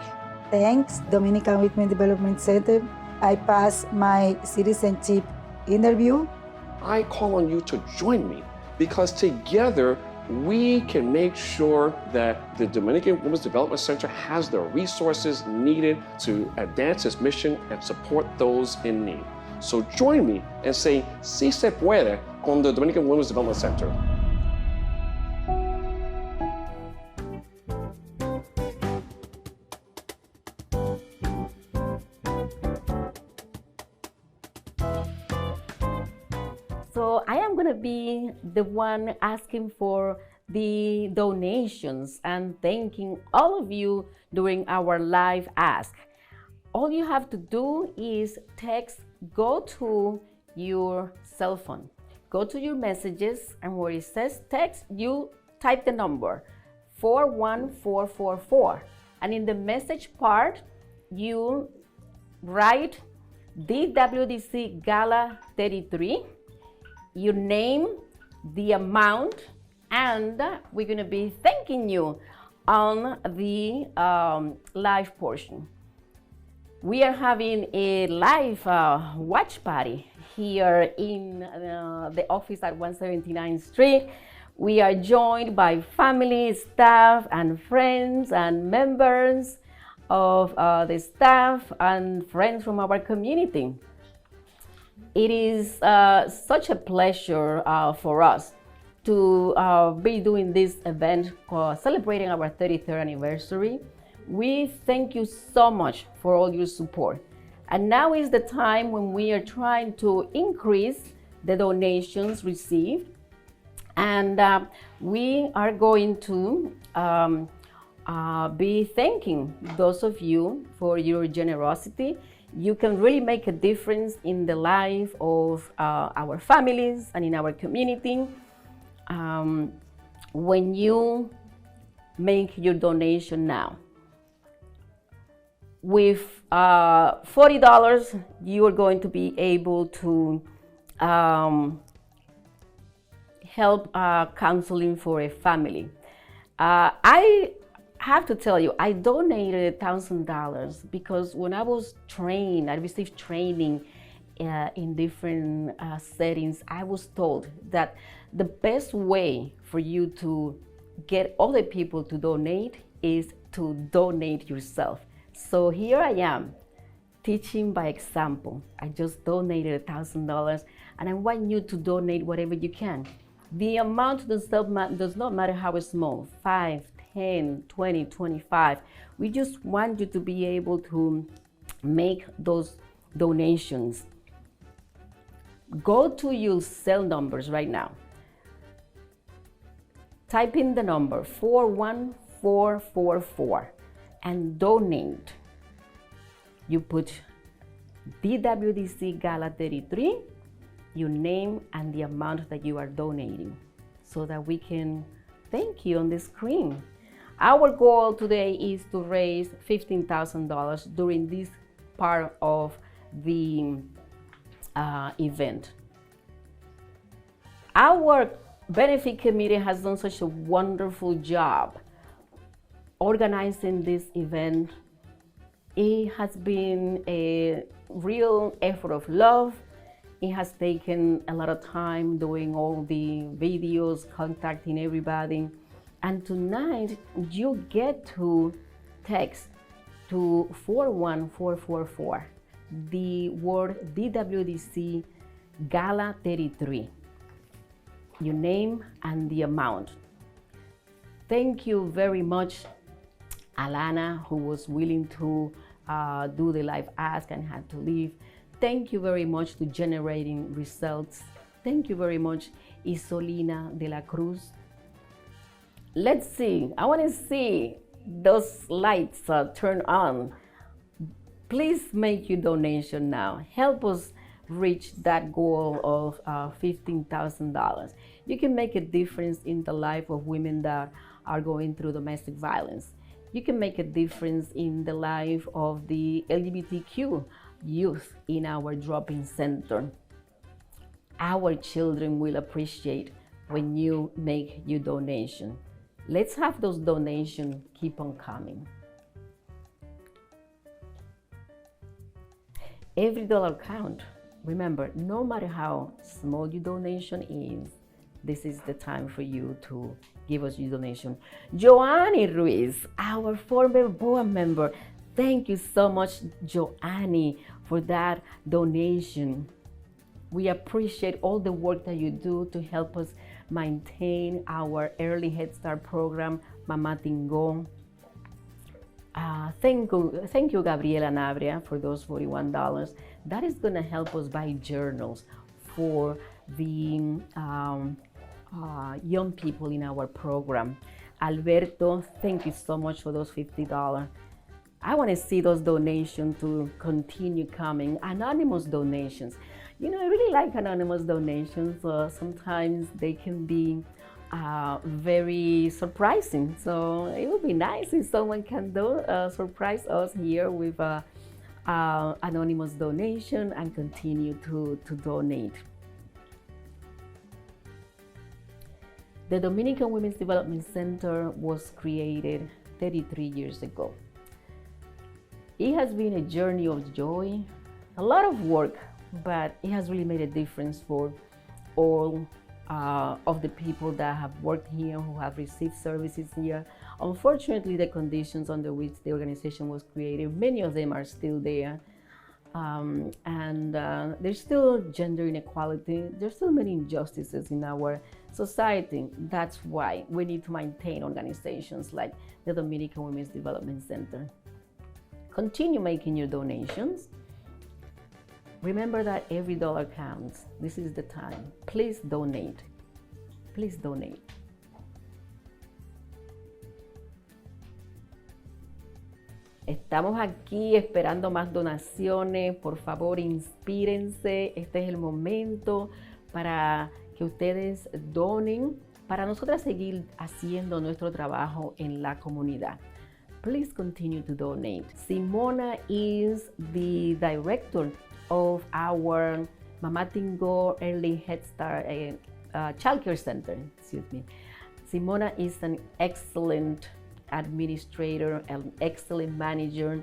Thanks, Dominican Women Development Center. I passed my citizenship interview. I call on you to join me because together we can make sure that the Dominican Women's Development Center has the resources needed to advance its mission and support those in need. So join me and say, sí se puede con the Dominican Women's Development Center. So I am going to be the one asking for the donations and thanking all of you during our live ask. All you have to do is go to your cell phone, go to your messages, and where it says text, you type the number 41444. And in the message part, you write DWDC Gala 33, your name, the amount, and we're going to be thanking you on the live portion. We are having a live watch party here in the office at 179th Street. We are joined by family, staff, and friends and members of the staff and friends from our community. It is such a pleasure for us to be doing this event celebrating our 33rd anniversary. We thank you so much for all your support. And now is the time when we are trying to increase the donations received. And we are going to be thanking those of you for your generosity. You can really make a difference in the life of our families and in our community when you make your donation now. With $40, you are going to be able to help counseling for a family. I have to tell you, I donated $1,000 because when I was trained, I received training in different settings. I was told that the best way for you to get other people to donate is to donate yourself. So here I am, teaching by example. I just donated $1,000, and I want you to donate whatever you can. The amount does not matter how small, 5, 10, 20, 25. We just want you to be able to make those donations. Go to your cell numbers right now. Type in the number 41444 and donate. You put DWDC Gala 33, your name and the amount that you are donating so that we can thank you on the screen. Our goal today is to raise $15,000 during this part of the event. Our benefit committee has done such a wonderful job organizing this event. It has been a real effort of love It has taken a lot of time doing all the videos, contacting everybody. And tonight you get to text to 41444 the word DWDC Gala 33, your name and the amount. Thank you very much, Alana, who was willing to do the live ask and had to leave. Thank you very much to Generating Results. Thank you very much, Isolina de la Cruz. Let's see, I want to see those lights turn on. Please make your donation now. Help us reach that goal of $15,000. You can make a difference in the life of women that are going through domestic violence. You can make a difference in the life of the LGBTQ youth in our drop-in center. Our children will appreciate when you make your donation. Let's have those donations keep on coming. Every dollar counts. Remember, no matter how small your donation is, this is the time for you to give us your donation. Joanny Ruiz, our former board member, thank you so much, Joanny, for that donation. We appreciate all the work that you do to help us maintain our early Head Start program, Mama Tingo. Thank you, Gabriela Navria, for those $41. That is going to help us buy journals for the young people in our program. Alberto, thank you so much for those $50. I want to see those donations to continue coming. Anonymous donations. You know, I really like anonymous donations. Sometimes they can be very surprising. So it would be nice if someone can surprise us here with anonymous donation and continue to donate. The Dominican Women's Development Center was created 33 years ago. It has been a journey of joy, a lot of work, but it has really made a difference for all of the people that have worked here, who have received services here. Unfortunately, the conditions under which the organization was created, many of them are still there. There's still gender inequality. There's still many injustices in our society. That's why we need to maintain organizations like the Dominican Women's Development Center. Continue making your donations. Remember that every dollar counts. This is the time. Please donate. Please donate. Estamos aquí esperando más donaciones. Por favor, inspírense. Este es el momento para que ustedes donen, para nosotras seguir haciendo nuestro trabajo en la comunidad. Please continue to donate. Simona is the director of our Mama Tingo Early Head Start Child Care Center. Excuse me. Simona is an excellent administrator, an excellent manager.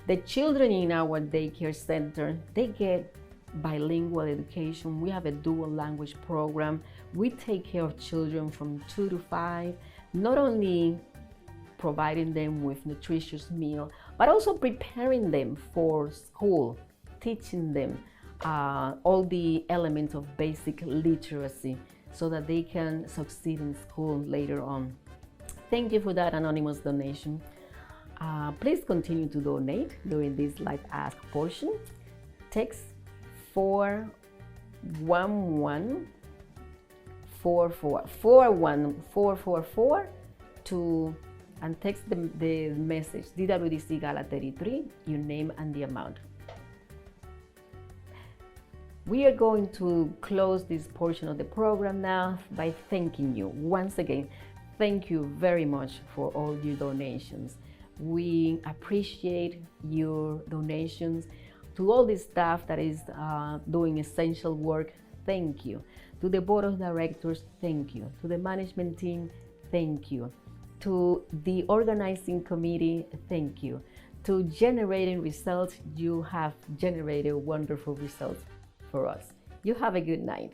The children in our daycare center, they get bilingual education. We have a dual language program. We take care of children from 2 to 5, not only providing them with nutritious meal, but also preparing them for school, teaching them all the elements of basic literacy so that they can succeed in school later on. Thank you for that anonymous donation. Please continue to donate during this live ask portion. Text 41444 to and text the message DWDC Gala 33, your name and the amount. We are going to close this portion of the program now by thanking you once again. Thank you very much for all your donations. We appreciate your donations. To all the staff that is doing essential work, thank you. To the board of directors, thank you. To the management team, thank you. To the organizing committee, thank you. To Generating Results, you have generated wonderful results for us. You have a good night.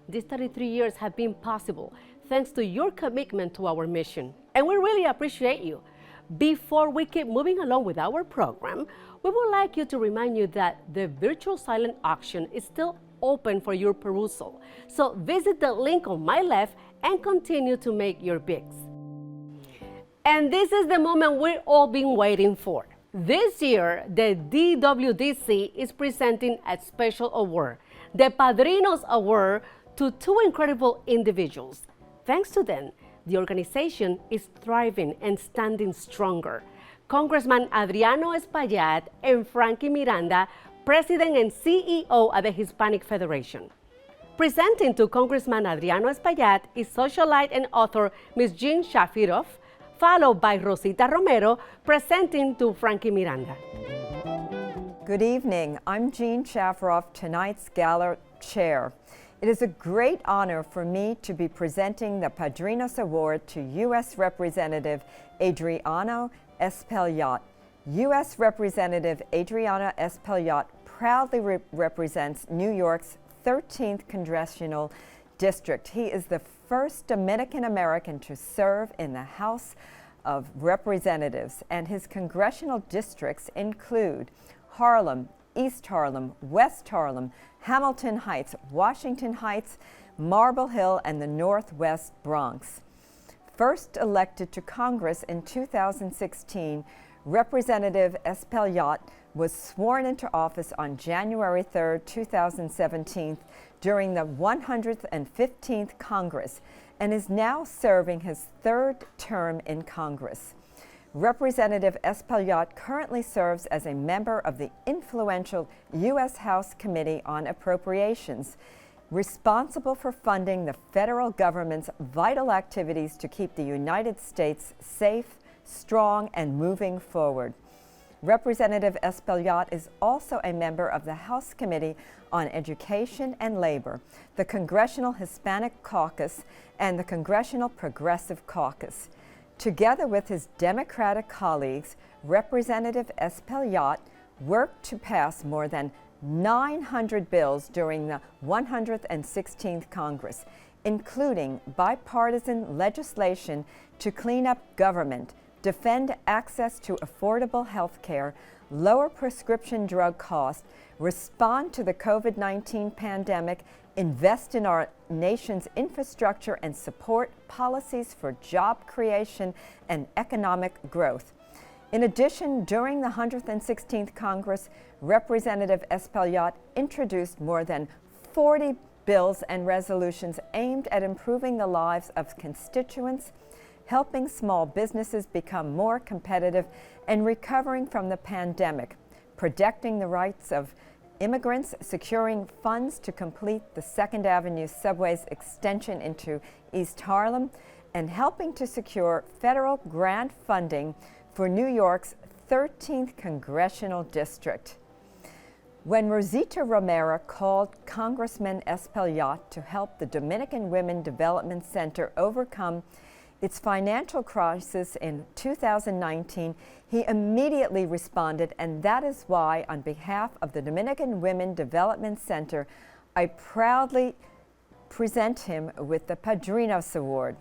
These 33 years have been possible thanks to your commitment to our mission, and we really appreciate you. Before we keep moving along with our program, we would like you to remind you that the virtual silent auction is still open for your perusal. So visit the link on my left and continue to make your bids. And this is the moment we've all been waiting for. This year, the DWDC is presenting a special award, the Padrinos Award, to two incredible individuals. Thanks to them, the organization is thriving and standing stronger. Congressman Adriano Espaillat and Frankie Miranda, President and CEO of the Hispanic Federation. Presenting to Congressman Adriano Espaillat is socialite and author Ms. Jean Shafiroff, followed by Rosita Romero, presenting to Frankie Miranda. Good evening. I'm Jean Shafiroff, tonight's Gala chair. It is a great honor for me to be presenting the Padrinos Award to U.S. Representative Adriano Espaillat. U.S. Representative Adriano Espaillat proudly represents New York's 13th Congressional District. He is the first Dominican American to serve in the House of Representatives, and his congressional districts include Harlem, East Harlem, West Harlem, Hamilton Heights, Washington Heights, Marble Hill, and the Northwest Bronx. First elected to Congress in 2016, Representative Espaillat was sworn into office on January 3, 2017, during the 115th Congress, and is now serving his third term in Congress. Representative Espaillat currently serves as a member of the influential U.S. House Committee on Appropriations, responsible for funding the federal government's vital activities to keep the United States safe, strong, and moving forward. Representative Espaillat is also a member of the House Committee on Education and Labor, the Congressional Hispanic Caucus, and the Congressional Progressive Caucus. Together with his Democratic colleagues, Representative Espaillat worked to pass more than 900 bills during the 116th Congress, including bipartisan legislation to clean up government, defend access to affordable health care, lower prescription drug costs, respond to the COVID-19 pandemic, invest in our nation's infrastructure, and support policies for job creation and economic growth. In addition, during the 116th Congress, Representative Espaillat introduced more than 40 bills and resolutions aimed at improving the lives of constituents, helping small businesses become more competitive, and recovering from the pandemic, protecting the rights of immigrants, securing funds to complete the 2nd Avenue subway's extension into East Harlem, and helping to secure federal grant funding for New York's 13th Congressional District. When Rosita Romero called Congressman Espaillat to help the Dominican Women Development Center overcome its financial crisis in 2019, he immediately responded, and that is why, on behalf of the Dominican Women Development Center, I proudly present him with the Padrinos Award.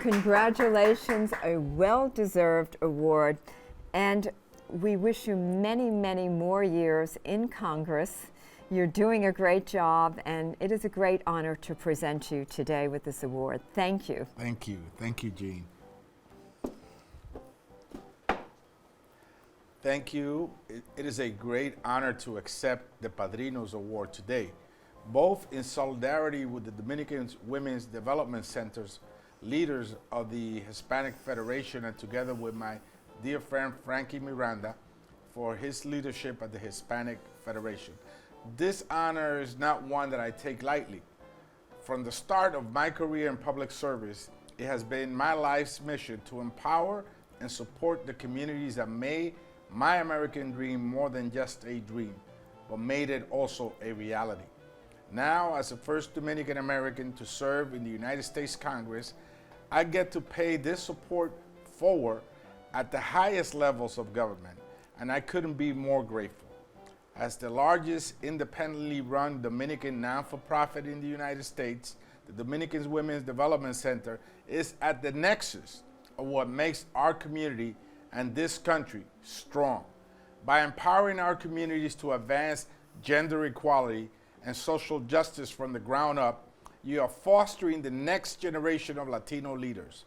Congratulations, a well-deserved award, and we wish you many, many more years in Congress. You're doing a great job, and it is a great honor to present you today with this award. Thank you. Thank you. Thank you, Jean. Thank you. It is a great honor to accept the Padrinos Award today, both in solidarity with the Dominican Women's Development Center's leaders of the Hispanic Federation and together with my dear friend Frankie Miranda for his leadership at the Hispanic Federation. This honor is not one that I take lightly. From the start of my career in public service, it has been my life's mission to empower and support the communities that made my American dream more than just a dream, but made it also a reality. Now, as the first Dominican American to serve in the United States Congress, I get to pay this support forward at the highest levels of government, and I couldn't be more grateful. As the largest independently run Dominican non-for-profit in the United States, the Dominican Women's Development Center is at the nexus of what makes our community and this country strong. By empowering our communities to advance gender equality and social justice from the ground up, you are fostering the next generation of Latino leaders.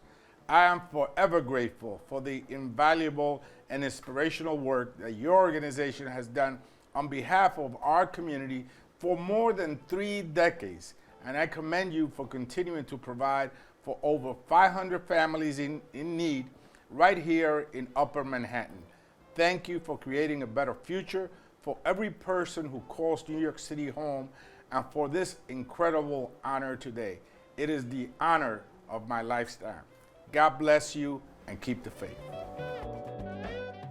I am forever grateful for the invaluable and inspirational work that your organization has done on behalf of our community for more than 3 decades, and I commend you for continuing to provide for over 500 families in need right here in Upper Manhattan. Thank you for creating a better future for every person who calls New York City home, and for this incredible honor today. It is the honor of my lifetime. God bless you and keep the faith.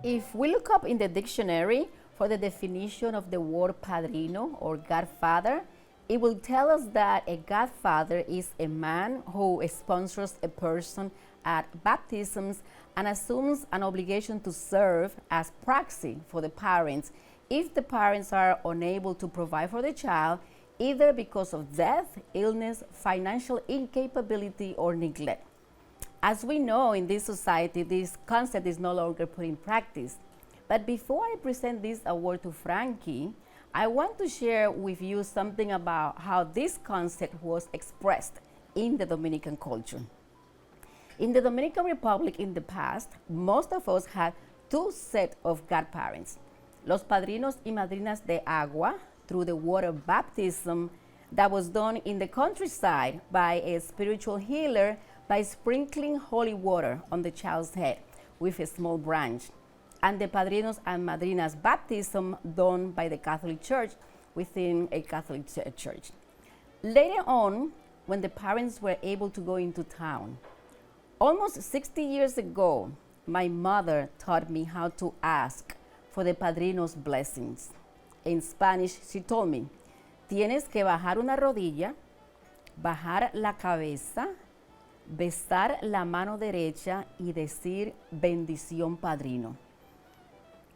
If we look up in the dictionary for the definition of the word padrino or godfather, it will tell us that a godfather is a man who sponsors a person at baptisms and assumes an obligation to serve as proxy for the parents if the parents are unable to provide for the child, either because of death, illness, financial incapability, or neglect. As we know, in this society, this concept is no longer put in practice. But before I present this award to Frankie, I want to share with you something about how this concept was expressed in the Dominican culture. In the Dominican Republic in the past, most of us had 2 sets of godparents, los padrinos y madrinas de agua, through the water baptism that was done in the countryside by a spiritual healer by sprinkling holy water on the child's head with a small branch, and the padrinos and madrinas baptism done by the Catholic Church within a Catholic church. Later on, when the parents were able to go into town, almost 60 years ago, my mother taught me how to ask for the padrino's blessings. In Spanish, she told me, tienes que bajar una rodilla, bajar la cabeza, besar la mano derecha y decir bendición padrino.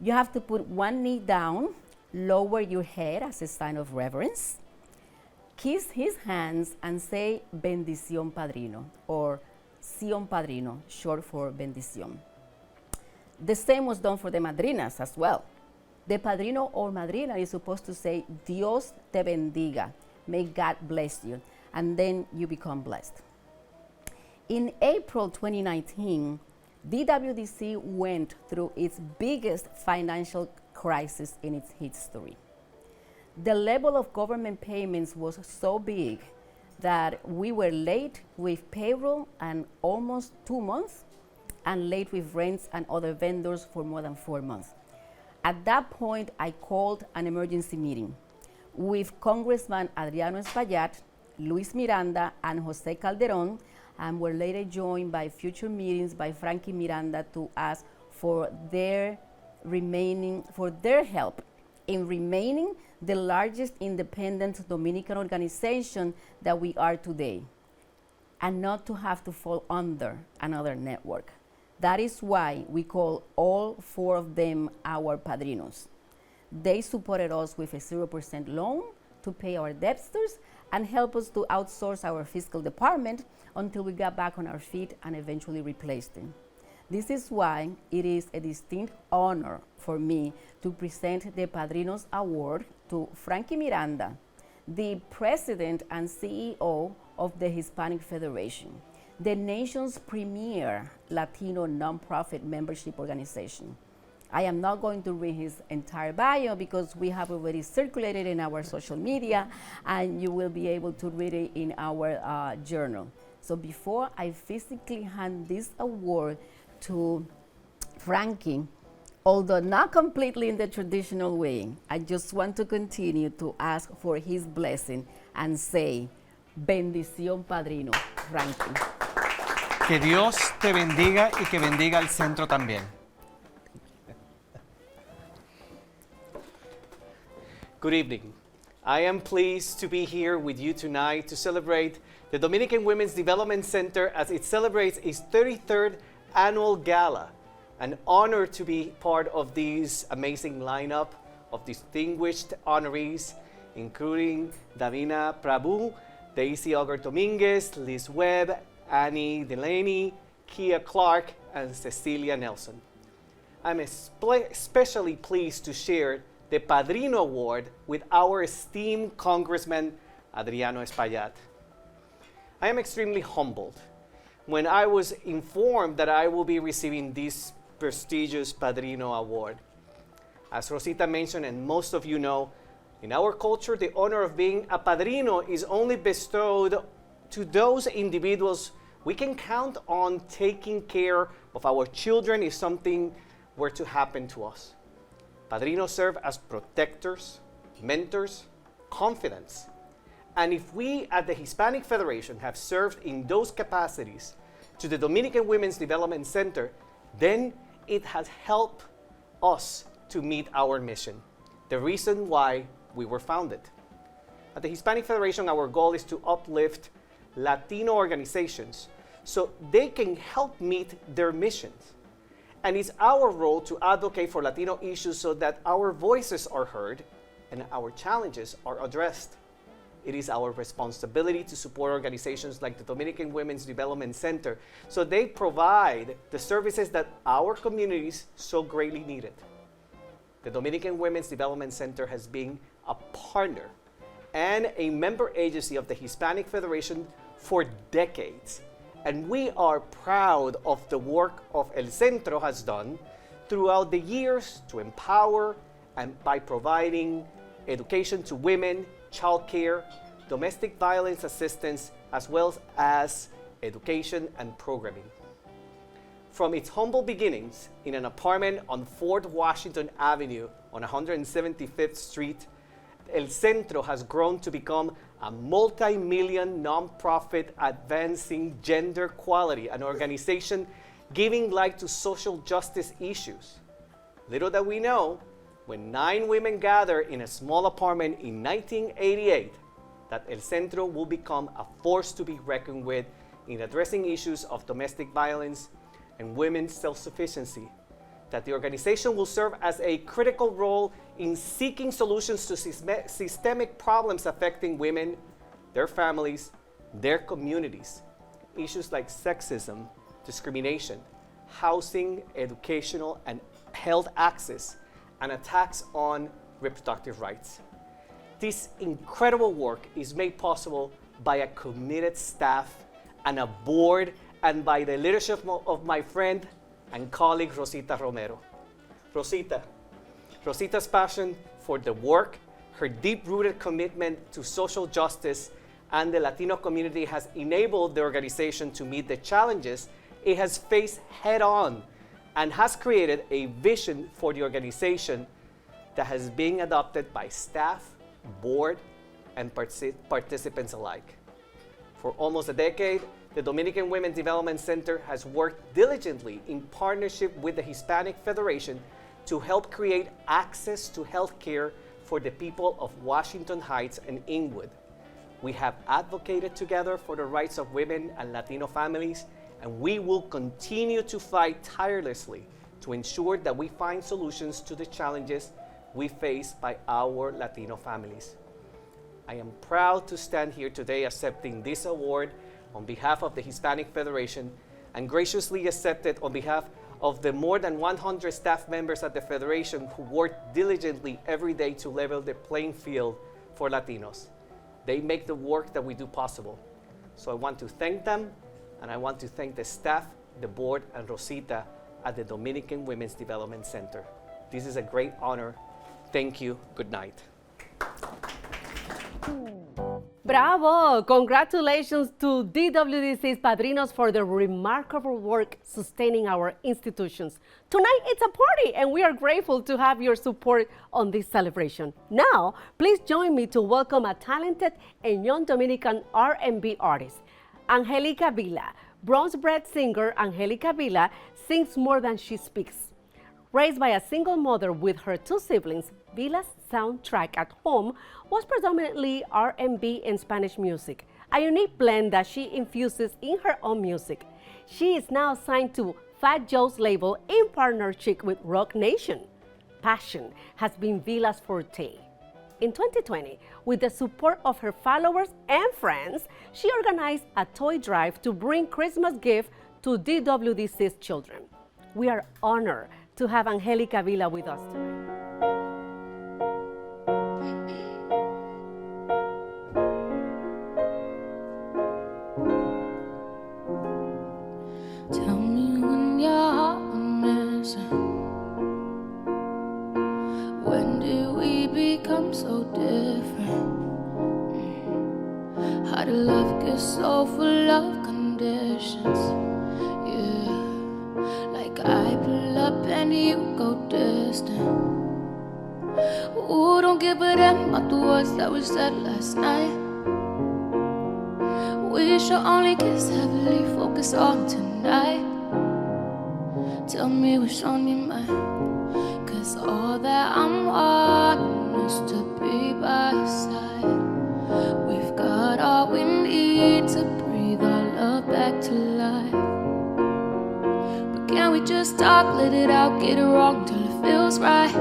You have to put one knee down, lower your head as a sign of reverence, kiss his hands and say bendición padrino, or Sion padrino, short for bendición. The same was done for the madrinas as well. The padrino or madrina is supposed to say, Dios te bendiga, may God bless you, and then you become blessed. In April 2019, DWDC went through its biggest financial crisis in its history. The level of government payments was so big that we were late with payroll and almost 2 months, and late with rents and other vendors for more than 4 months. At that point, I called an emergency meeting with Congressman Adriano Espaillat, Luis Miranda, and Jose Calderon, and were later joined by future meetings by Frankie Miranda to ask for their help in remaining the largest independent Dominican organization that we are today, and not to have to fall under another network. That is why we call all 4 of them our padrinos. They supported us with a 0% loan to pay our debtors and help us to outsource our fiscal department until we got back on our feet and eventually replaced them. This is why it is a distinct honor for me to present the Padrinos Award to Frankie Miranda, the president and CEO of the Hispanic Federation, the nation's premier Latino nonprofit membership organization. I am not going to read his entire bio because we have already circulated in our social media, and you will be able to read it in our journal. So before I physically hand this award to Frankie, although not completely in the traditional way, I just want to continue to ask for his blessing and say, bendición, padrino, Frankie. Que Dios te bendiga y que bendiga al centro también. Good evening. I am pleased to be here with you tonight to celebrate the Dominican Women's Development Center as it celebrates its 33rd annual gala. An honor to be part of this amazing lineup of distinguished honorees, including Davina, Prabhu, Daisy Auger, Dominguez, Liz Webb, Annie, Delaney, Keia, Clarke, and Cecilia Nelson. I'm especially pleased to share the Padrino Award with our esteemed Congressman Adriano Espaillat. I am extremely humbled when I was informed that I will be receiving this prestigious Padrino Award. As Rosita mentioned, and most of you know, in our culture, the honor of being a padrino is only bestowed to those individuals we can count on taking care of our children if something were to happen to us. Padrinos serve as protectors, mentors, confidants. And if we at the Hispanic Federation have served in those capacities to the Dominican Women's Development Center, then it has helped us to meet our mission, the reason why we were founded. At the Hispanic Federation, our goal is to uplift Latino organizations so they can help meet their missions. And it's our role to advocate for Latino issues so that our voices are heard and our challenges are addressed. It is our responsibility to support organizations like the Dominican Women's Development Center so they provide the services that our communities so greatly needed. The Dominican Women's Development Center has been a partner and a member agency of the Hispanic Federation for decades. And we are proud of the work of El Centro has done throughout the years to empower and by providing education to women, childcare, domestic violence assistance, as well as education and programming. From its humble beginnings in an apartment on Fort Washington Avenue on 175th Street, El Centro has grown to become a multi-million nonprofit advancing gender equality, an organization giving light to social justice issues. Little that we know, when 9 women gathered in a small apartment in 1988, that El Centro will become a force to be reckoned with in addressing issues of domestic violence and women's self-sufficiency, that the organization will serve as a critical role in seeking solutions to systemic problems affecting women, their families, their communities. Issues like sexism, discrimination, housing, educational and health access, and attacks on reproductive rights. This incredible work is made possible by a committed staff and a board and by the leadership of my friend and colleague Rosita Romero. Rosita's passion for the work, her deep-rooted commitment to social justice and the Latino community has enabled the organization to meet the challenges it has faced head-on and has created a vision for the organization that has been adopted by staff, board, and participants alike. For almost a decade, the Dominican Women's Development Center has worked diligently in partnership with the Hispanic Federation to help create access to health care for the people of Washington Heights and Inwood. We have advocated together for the rights of women and Latino families, and we will continue to fight tirelessly to ensure that we find solutions to the challenges we face by our Latino families. I am proud to stand here today accepting this award on behalf of the Hispanic Federation and graciously accept it on behalf of the more than 100 staff members at the Federation who work diligently every day to level the playing field for Latinos. They make the work that we do possible. So I want to thank them, and I want to thank the staff, the board, and Rosita at the Dominican Women's Development Center. This is a great honor. Thank you. Good night. Bravo! Congratulations to DWDC's padrinos for their remarkable work sustaining our institutions. Tonight it's a party, and we are grateful to have your support on this celebration. Now, please join me to welcome a talented and young Dominican R&B artist, Angelica Villa. Bronze-bred singer Angelica Villa sings more than she speaks. Raised by a single mother with her two siblings, Villa's soundtrack at home was predominantly R&B and Spanish music, a unique blend that she infuses in her own music. She is now signed to Fat Joe's label in partnership with Rock Nation. Passion has been Villa's forte. In 2020, with the support of her followers and friends, she organized a toy drive to bring Christmas gifts to DWDC's children. We are honored to have Angelica Villa with us tonight. Tell me when your heart went missing. When did we become so different? How did love get so full of conditions? I pull up and you go distant. Ooh, don't give a damn about the words that we said last night. We should only kiss heavily, focus on tonight. Tell me what's on your mind, 'cause all that I'm wanting is to be by your side. We've got all we need to breathe our love back to life. Can we just talk, let it out, get it wrong till it feels right?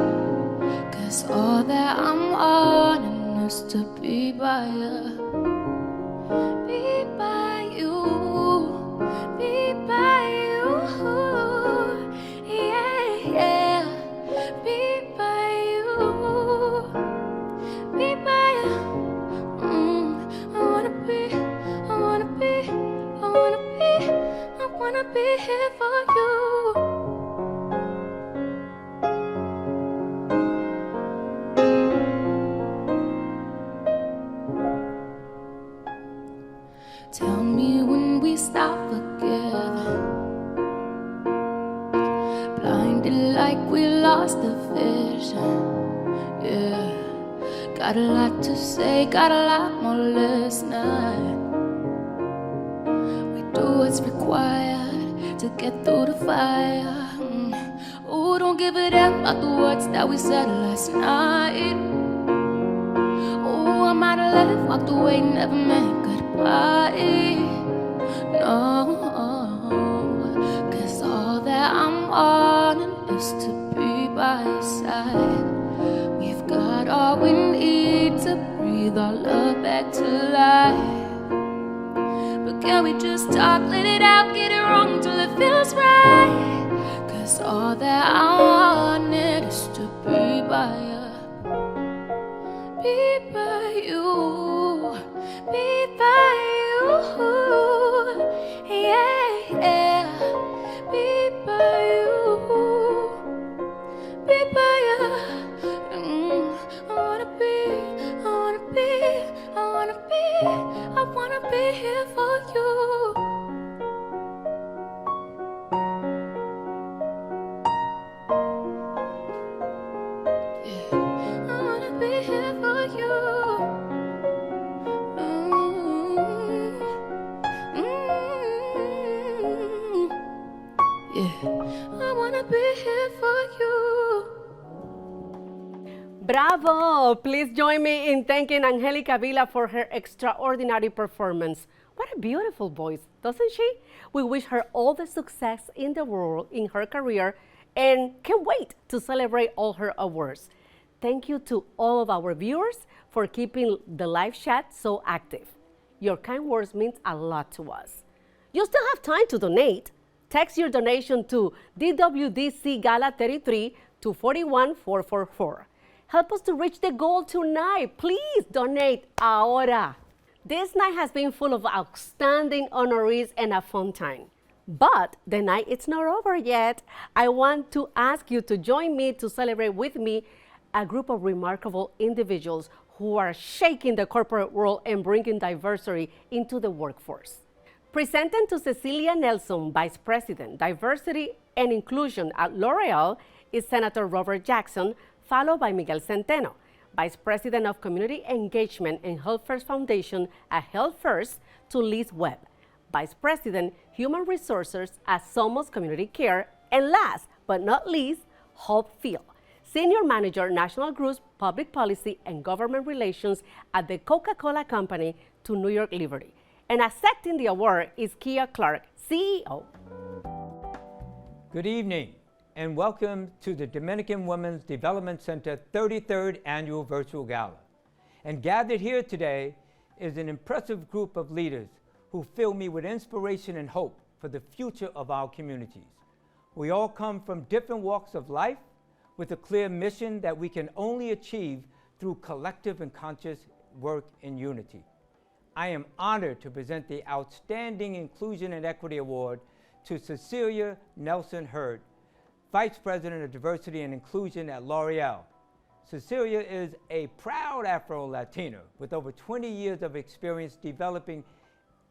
'Cause all that I'm wanting is to be by you. Be by you, be by you. Yeah, yeah. Be by you, be by you. I wanna be, I wanna be, I wanna be, I wanna be here for you. Tell me when we stop forgiving, blinded like we lost the vision. Yeah, got a lot to say, got a lot more listening. We do what's required to get through the fire. Ooh, don't give a damn about the words that we said last night. Ooh, I might have left, walked away, never meant goodbye. No, 'cause all that I'm wanting is to be by your side. We've got all we need to breathe our love back to life. But can we just talk, let it out, get it wrong till it feels right? 'Cause all that I wanted is to be by you. Be by you, be by you. Yeah, yeah. Be by you, be by you. I wanna be, I wanna be, I wanna be, I wanna be here for you. Bravo! Please join me in thanking Angelica Villa for her extraordinary performance. What a beautiful voice, doesn't she? We wish her all the success in the world in her career and can't wait to celebrate all her awards. Thank you to all of our viewers for keeping the live chat so active. Your kind words means a lot to us. You still have time to donate. Text your donation to DWDC Gala 33 to 41444. Help us to reach the goal tonight. Please donate ahora. This night has been full of outstanding honorees and a fun time. But the night is not over yet. I want to ask you to join me to celebrate with me a group of remarkable individuals who are shaking the corporate world and bringing diversity into the workforce. Presenting to Cecilia Nelson, Vice President, Diversity and Inclusion at L'Oreal, is Senator Robert Jackson, followed by Miguel Centeno, Vice President of Community Engagement and Health First Foundation at Health First, to Liz Webb, Vice President, Human Resources at SOMOS Community Care, and last but not least, Hope Field, Senior Manager, National Groups, Public Policy and Government Relations at the Coca-Cola Company, to New York Liberty. And accepting the award is Clarke, CEO. Good evening, and welcome to the Dominican Women's Development Center 33rd Annual Virtual Gala. And gathered here today is an impressive group of leaders who fill me with inspiration and hope for the future of our communities. We all come from different walks of life with a clear mission that we can only achieve through collective and conscious work in unity. I am honored to present the Outstanding Inclusion and Equity Award to Cecilia Nelson Hurd, Vice President of Diversity and Inclusion at L'Oreal. Cecilia is a proud Afro-Latina with over 20 years of experience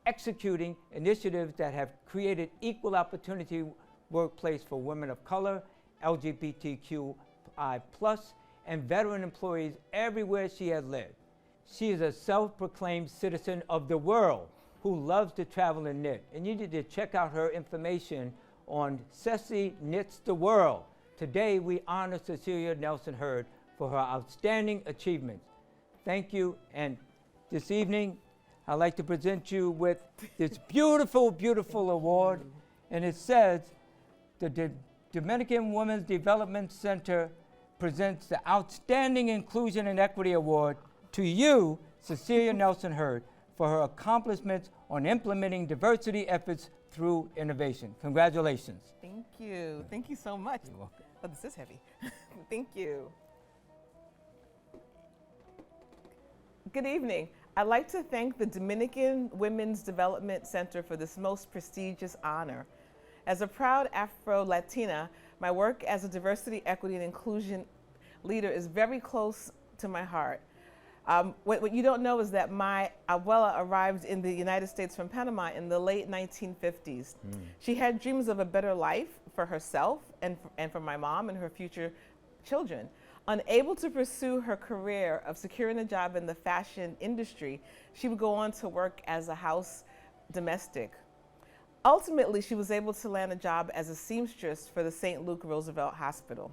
executing initiatives that have created equal opportunity workplace for women of color, LGBTQI+, and veteran employees everywhere she has led. She is a self-proclaimed citizen of the world who loves to travel and knit. And you need to check out her information on Ceci Knits the World. Today, we honor Cecilia Nelson Hurd for her outstanding achievements. Thank you, and this evening, I'd like to present you with this beautiful, beautiful award, and it says, the Dominican Women's Development Center presents the Outstanding Inclusion and Equity Award to you, Cecilia Nelson Hurd, for her accomplishments on implementing diversity efforts through innovation. Congratulations. Thank you. Thank you so much. You're welcome. Oh, this is heavy. Thank you. Good evening. I'd like to thank the Dominican Women's Development Center for this most prestigious honor. As a proud Afro-Latina, my work as a diversity, equity, and inclusion leader is very close to my heart. What you don't know is that my abuela arrived in the United States from Panama in the late 1950s. She had dreams of a better life for herself and for my mom and her future children. Unable to pursue her career of securing a job in the fashion industry, she would go on to work as a house domestic. Ultimately, she was able to land a job as a seamstress for the St. Luke Roosevelt Hospital.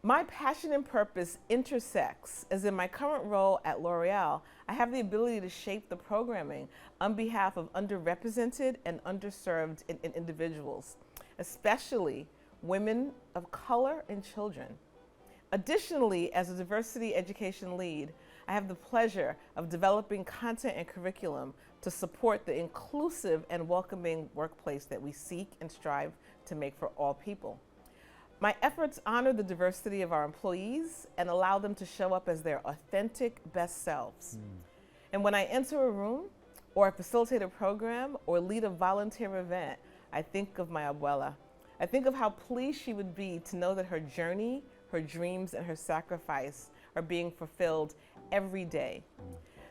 My passion and purpose intersects, as in my current role at L'Oreal, I have the ability to shape the programming on behalf of underrepresented and underserved individuals, especially women of color and children. Additionally, as a diversity education lead, I have the pleasure of developing content and curriculum to support the inclusive and welcoming workplace that we seek and strive to make for all people. My efforts honor the diversity of our employees and allow them to show up as their authentic best selves. And when I enter a room or facilitate a program or lead a volunteer event, I think of my abuela. I think of how pleased she would be to know that her journey, her dreams, and her sacrifice are being fulfilled every day.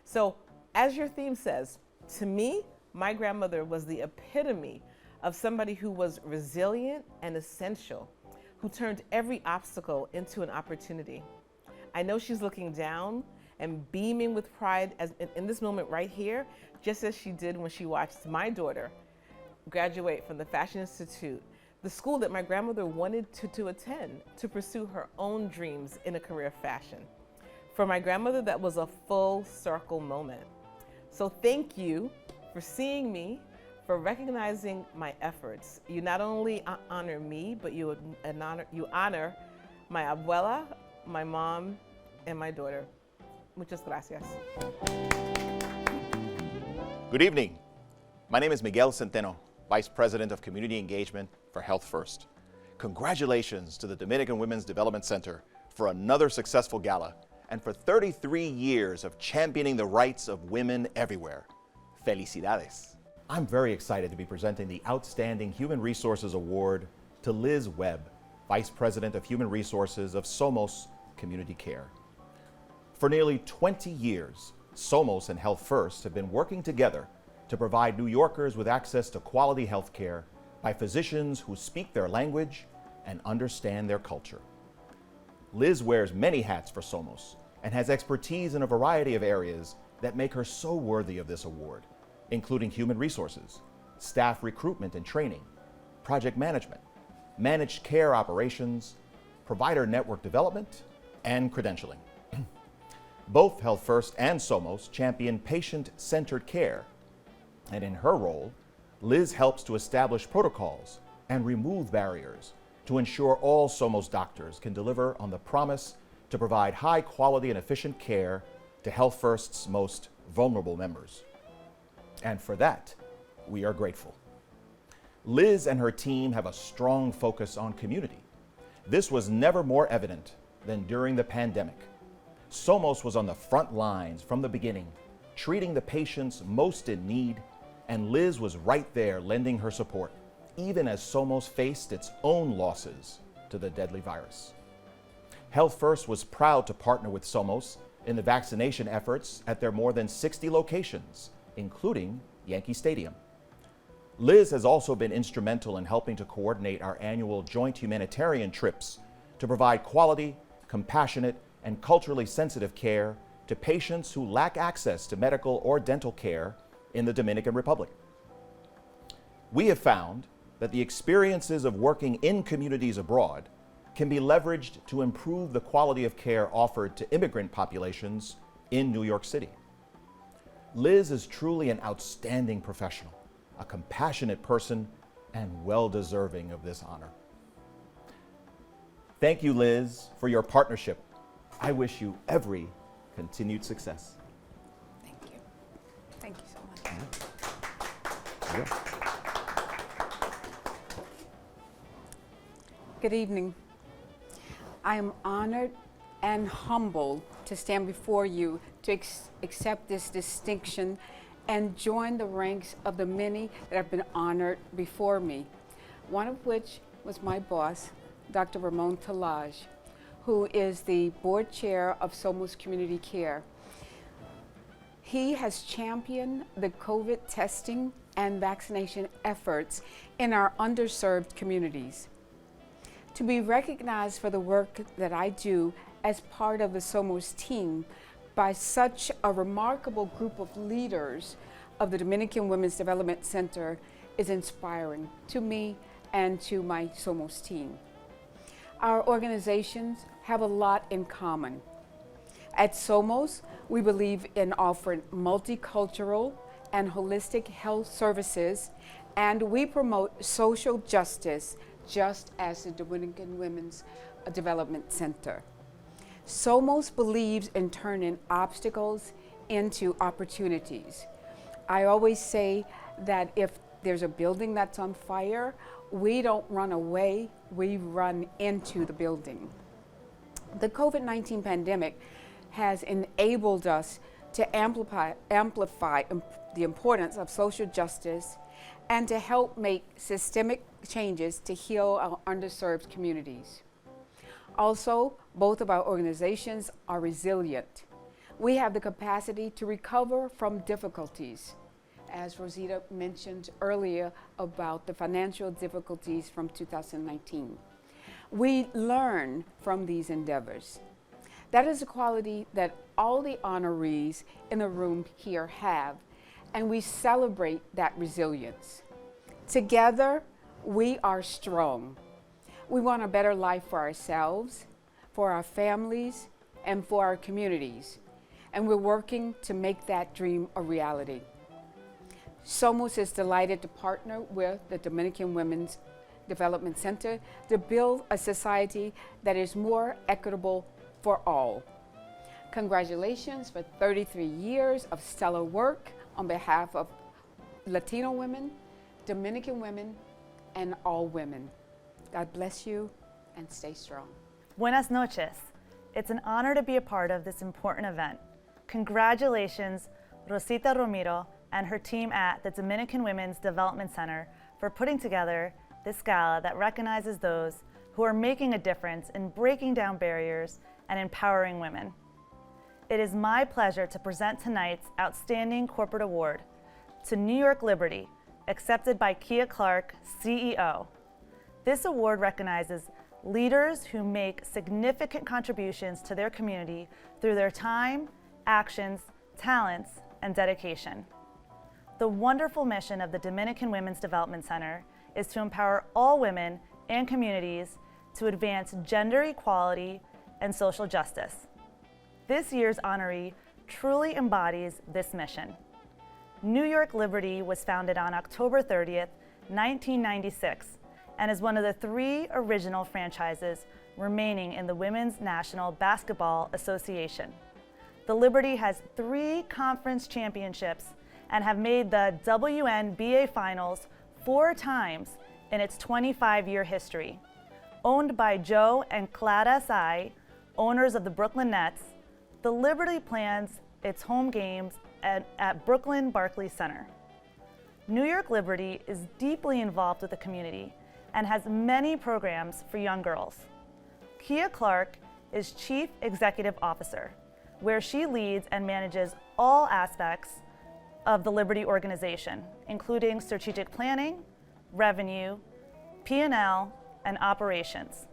So, as your theme says, to me, my grandmother was the epitome of somebody who was resilient and essential, who turned every obstacle into an opportunity. I know she's looking down and beaming with pride in this moment right here, just as she did when she watched my daughter graduate from the Fashion Institute, the school that my grandmother wanted to attend to pursue her own dreams in a career fashion. For my grandmother, that was a full circle moment. So thank you for seeing me, for recognizing my efforts. You not only honor me, but you honor my abuela, my mom, and my daughter. Muchas gracias. Good evening. My name is Miguel Centeno, Vice President of Community Engagement for Health First. Congratulations to the Dominican Women's Development Center for another successful gala and for 33 years of championing the rights of women everywhere. Felicidades. I'm very excited to be presenting the Outstanding Human Resources Award to Liz Webb, Vice President of Human Resources of SOMOS Community Care. For nearly 20 years, SOMOS and Health First have been working together to provide New Yorkers with access to quality health care by physicians who speak their language and understand their culture. Liz wears many hats for SOMOS and has expertise in a variety of areas that make her so worthy of this award, including human resources, staff recruitment and training, project management, managed care operations, provider network development, and credentialing. Both Health First and SOMOS champion patient-centered care, and in her role, Liz helps to establish protocols and remove barriers to ensure all SOMOS doctors can deliver on the promise to provide high quality and efficient care to Health First's most vulnerable members. And for that, we are grateful. Liz and her team have a strong focus on community. This was never more evident than during the pandemic. SOMOS was on the front lines from the beginning, treating the patients most in need, and Liz was right there lending her support, even as SOMOS faced its own losses to the deadly virus. Health First was proud to partner with SOMOS in the vaccination efforts at their more than 60 locations, including Yankee Stadium. Liz has also been instrumental in helping to coordinate our annual joint humanitarian trips to provide quality, compassionate, and culturally sensitive care to patients who lack access to medical or dental care in the Dominican Republic. We have found that the experiences of working in communities abroad can be leveraged to improve the quality of care offered to immigrant populations in New York City. Liz is truly an outstanding professional, a compassionate person, and well-deserving of this honor. Thank you, Liz, for your partnership. I wish you every continued success. Thank you. Thank you so much. Yeah. Good evening. I am honored and humbled to stand before you to accept this distinction and join the ranks of the many that have been honored before me, one of which was my boss, Dr. Ramon Talaj, who is the board chair of SOMOS Community Care. He has championed the COVID testing and vaccination efforts in our underserved communities. To be recognized for the work that I do as part of the SOMOS team by such a remarkable group of leaders of the Dominican Women's Development Center is inspiring to me and to my SOMOS team. Our organizations have a lot in common. At SOMOS, we believe in offering multicultural and holistic health services, and we promote social justice just as the Dominican Women's Development Center. SOMOS believes in turning obstacles into opportunities. I always say that if there's a building that's on fire, we don't run away, we run into the building. The COVID-19 pandemic has enabled us to amplify the importance of social justice and to help make systemic changes to heal our underserved communities. Also, both of our organizations are resilient. We have the capacity to recover from difficulties, as Rosita mentioned earlier about the financial difficulties from 2019. We learn from these endeavors. That is a quality that all the honorees in the room here have, and we celebrate that resilience. Together, We are strong. We want a better life for ourselves, for our families, and for our communities. And we're working to make that dream a reality. SOMOS is delighted to partner with the Dominican Women's Development Center to build a society that is more equitable for all. Congratulations for 33 years of stellar work on behalf of Latino women, Dominican women, and all women. God bless you and stay strong. Buenas noches. It's an honor to be a part of this important event. Congratulations, Rosita Romero and her team at the Dominican Women's Development Center for putting together this gala that recognizes those who are making a difference in breaking down barriers and empowering women. It is my pleasure to present tonight's Outstanding Corporate Award to New York Liberty, accepted by Keia Clarke, CEO. This award recognizes leaders who make significant contributions to their community through their time, actions, talents, and dedication. The wonderful mission of the Dominican Women's Development Center is to empower all women and communities to advance gender equality and social justice. This year's honoree truly embodies this mission. New York Liberty was founded on October 30th, 1996, and is one of the 3 original franchises remaining in the Women's National Basketball Association. The Liberty has 3 conference championships and have made the WNBA Finals 4 times in its 25-year history. Owned by Joe and Clara Tsai, owners of the Brooklyn Nets, the Liberty plans its home games at Brooklyn Barclays Center. New York Liberty is deeply involved with the community and has many programs for young girls. Keia Clarke is Chief Executive Officer, where she leads and manages all aspects of the Liberty organization, including strategic planning, revenue, P&L, and operations.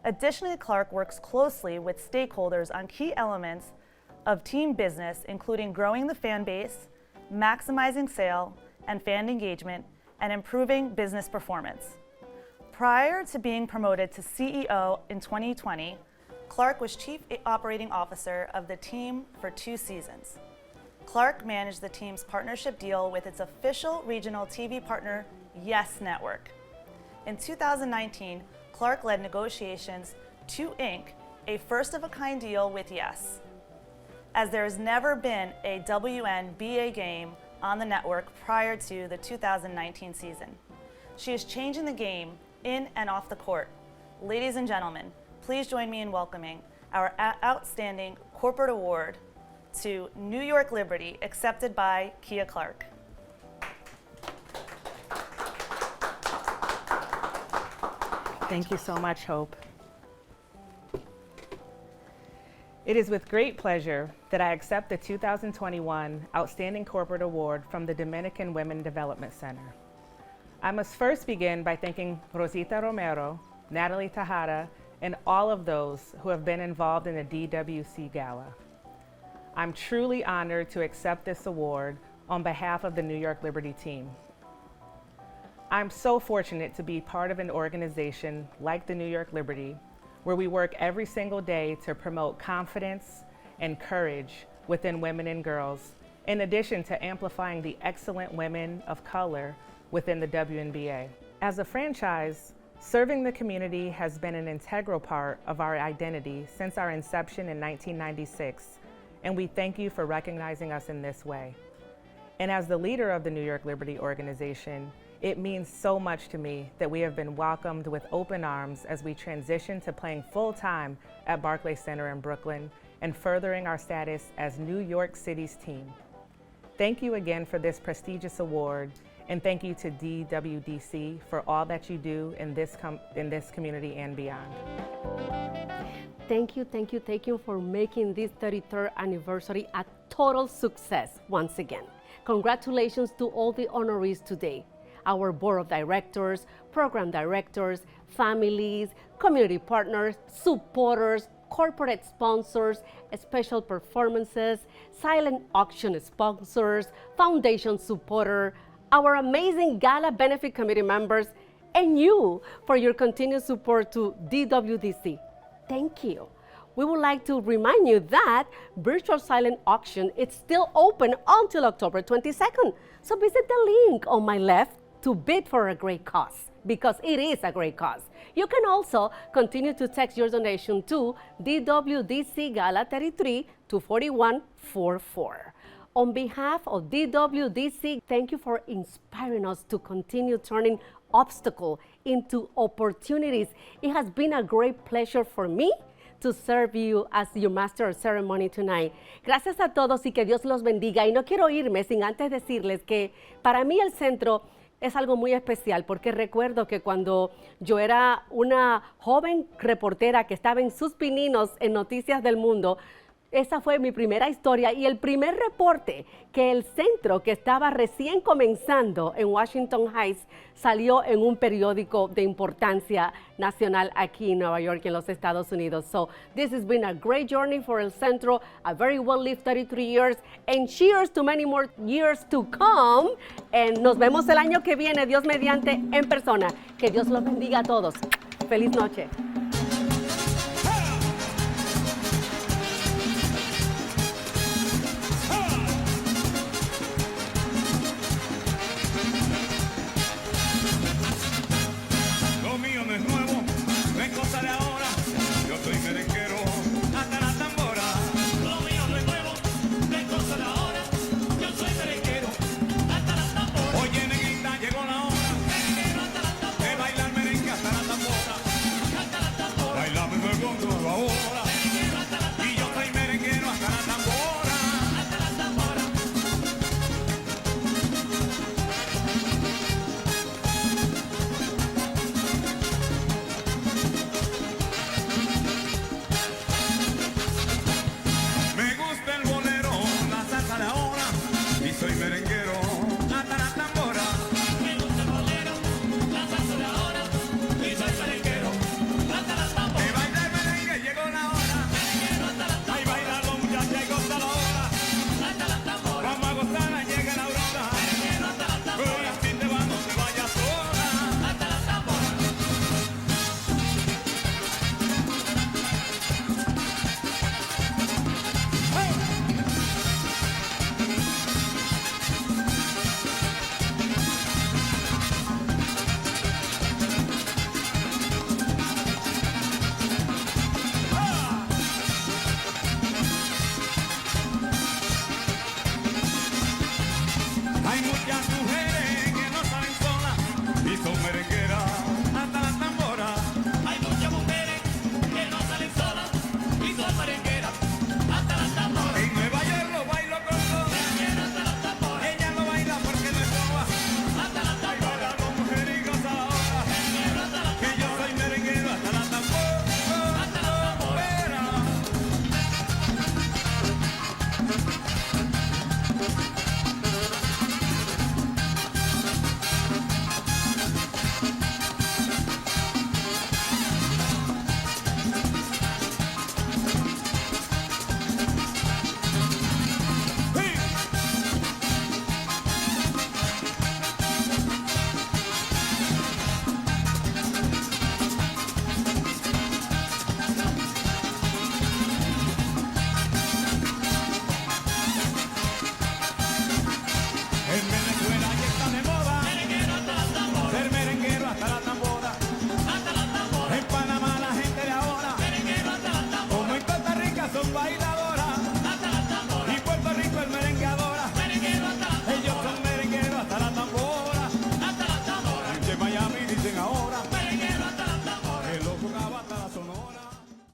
Additionally, Clarke works closely with stakeholders on key elements of team business, including growing the fan base, maximizing sale and fan engagement, and improving business performance. Prior to being promoted to CEO in 2020, Clarke was Chief Operating Officer of the team for 2 seasons. Clarke managed the team's partnership deal with its official regional TV partner, Yes Network. In 2019, Clarke led negotiations to ink a first-of-a-kind deal with Yes, as there has never been a WNBA game on the network prior to the 2019 season. She is changing the game in and off the court. Ladies and gentlemen, please join me in welcoming our Outstanding Corporate Award to New York Liberty, accepted by Keia Clarke. Thank you so much, Hope. It is with great pleasure that I accept the 2021 Outstanding Corporate Award from the Dominican Women Development Center. I must first begin by thanking Rosita Romero, Natalie Tejada, and all of those who have been involved in the DWC Gala. I'm truly honored to accept this award on behalf of the New York Liberty team. I'm so fortunate to be part of an organization like the New York Liberty, where we work every single day to promote confidence and courage within women and girls, in addition to amplifying the excellent women of color within the WNBA. As a franchise, serving the community has been an integral part of our identity since our inception in 1996, and we thank you for recognizing us in this way. And as the leader of the New York Liberty organization, it means so much to me that we have been welcomed with open arms as we transition to playing full-time at Barclays Center in Brooklyn and furthering our status as New York City's team. Thank you again for this prestigious award, and thank you to DWDC for all that you do in this community and beyond. Thank you for making this 33rd anniversary a total success once again. Congratulations to all the honorees today. Our board of directors, program directors, families, community partners, supporters, corporate sponsors, special performances, silent auction sponsors, foundation supporter, our amazing Gala Benefit Committee members, and you for your continued support to DWDC. Thank you. We would like to remind you that virtual silent auction is still open until October 22nd. So visit the link on my left to bid for a great cause, because it is a great cause. You can also continue to text your donation to DWDC Gala 33 to 4144. On behalf of DWDC, thank you for inspiring us to continue turning obstacles into opportunities. It has been a great pleasure for me to serve you as your master of ceremony tonight. Gracias a todos y que Dios los bendiga. Y no quiero irme sin antes decirles que para mí el centro es algo muy especial, porque recuerdo que cuando yo era una joven reportera que estaba en sus pininos en Noticias del Mundo, esa fue mi primera historia y el primer reporte que el centro, que estaba recién comenzando en Washington Heights, salió en un periódico de importancia nacional aquí en Nueva York, en los Estados Unidos. So this has been a great journey for El Centro, a very well-lived 33 years, and cheers to many more years to come. And nos vemos el año que viene, Dios mediante, en persona. Que Dios los bendiga a todos. Feliz noche.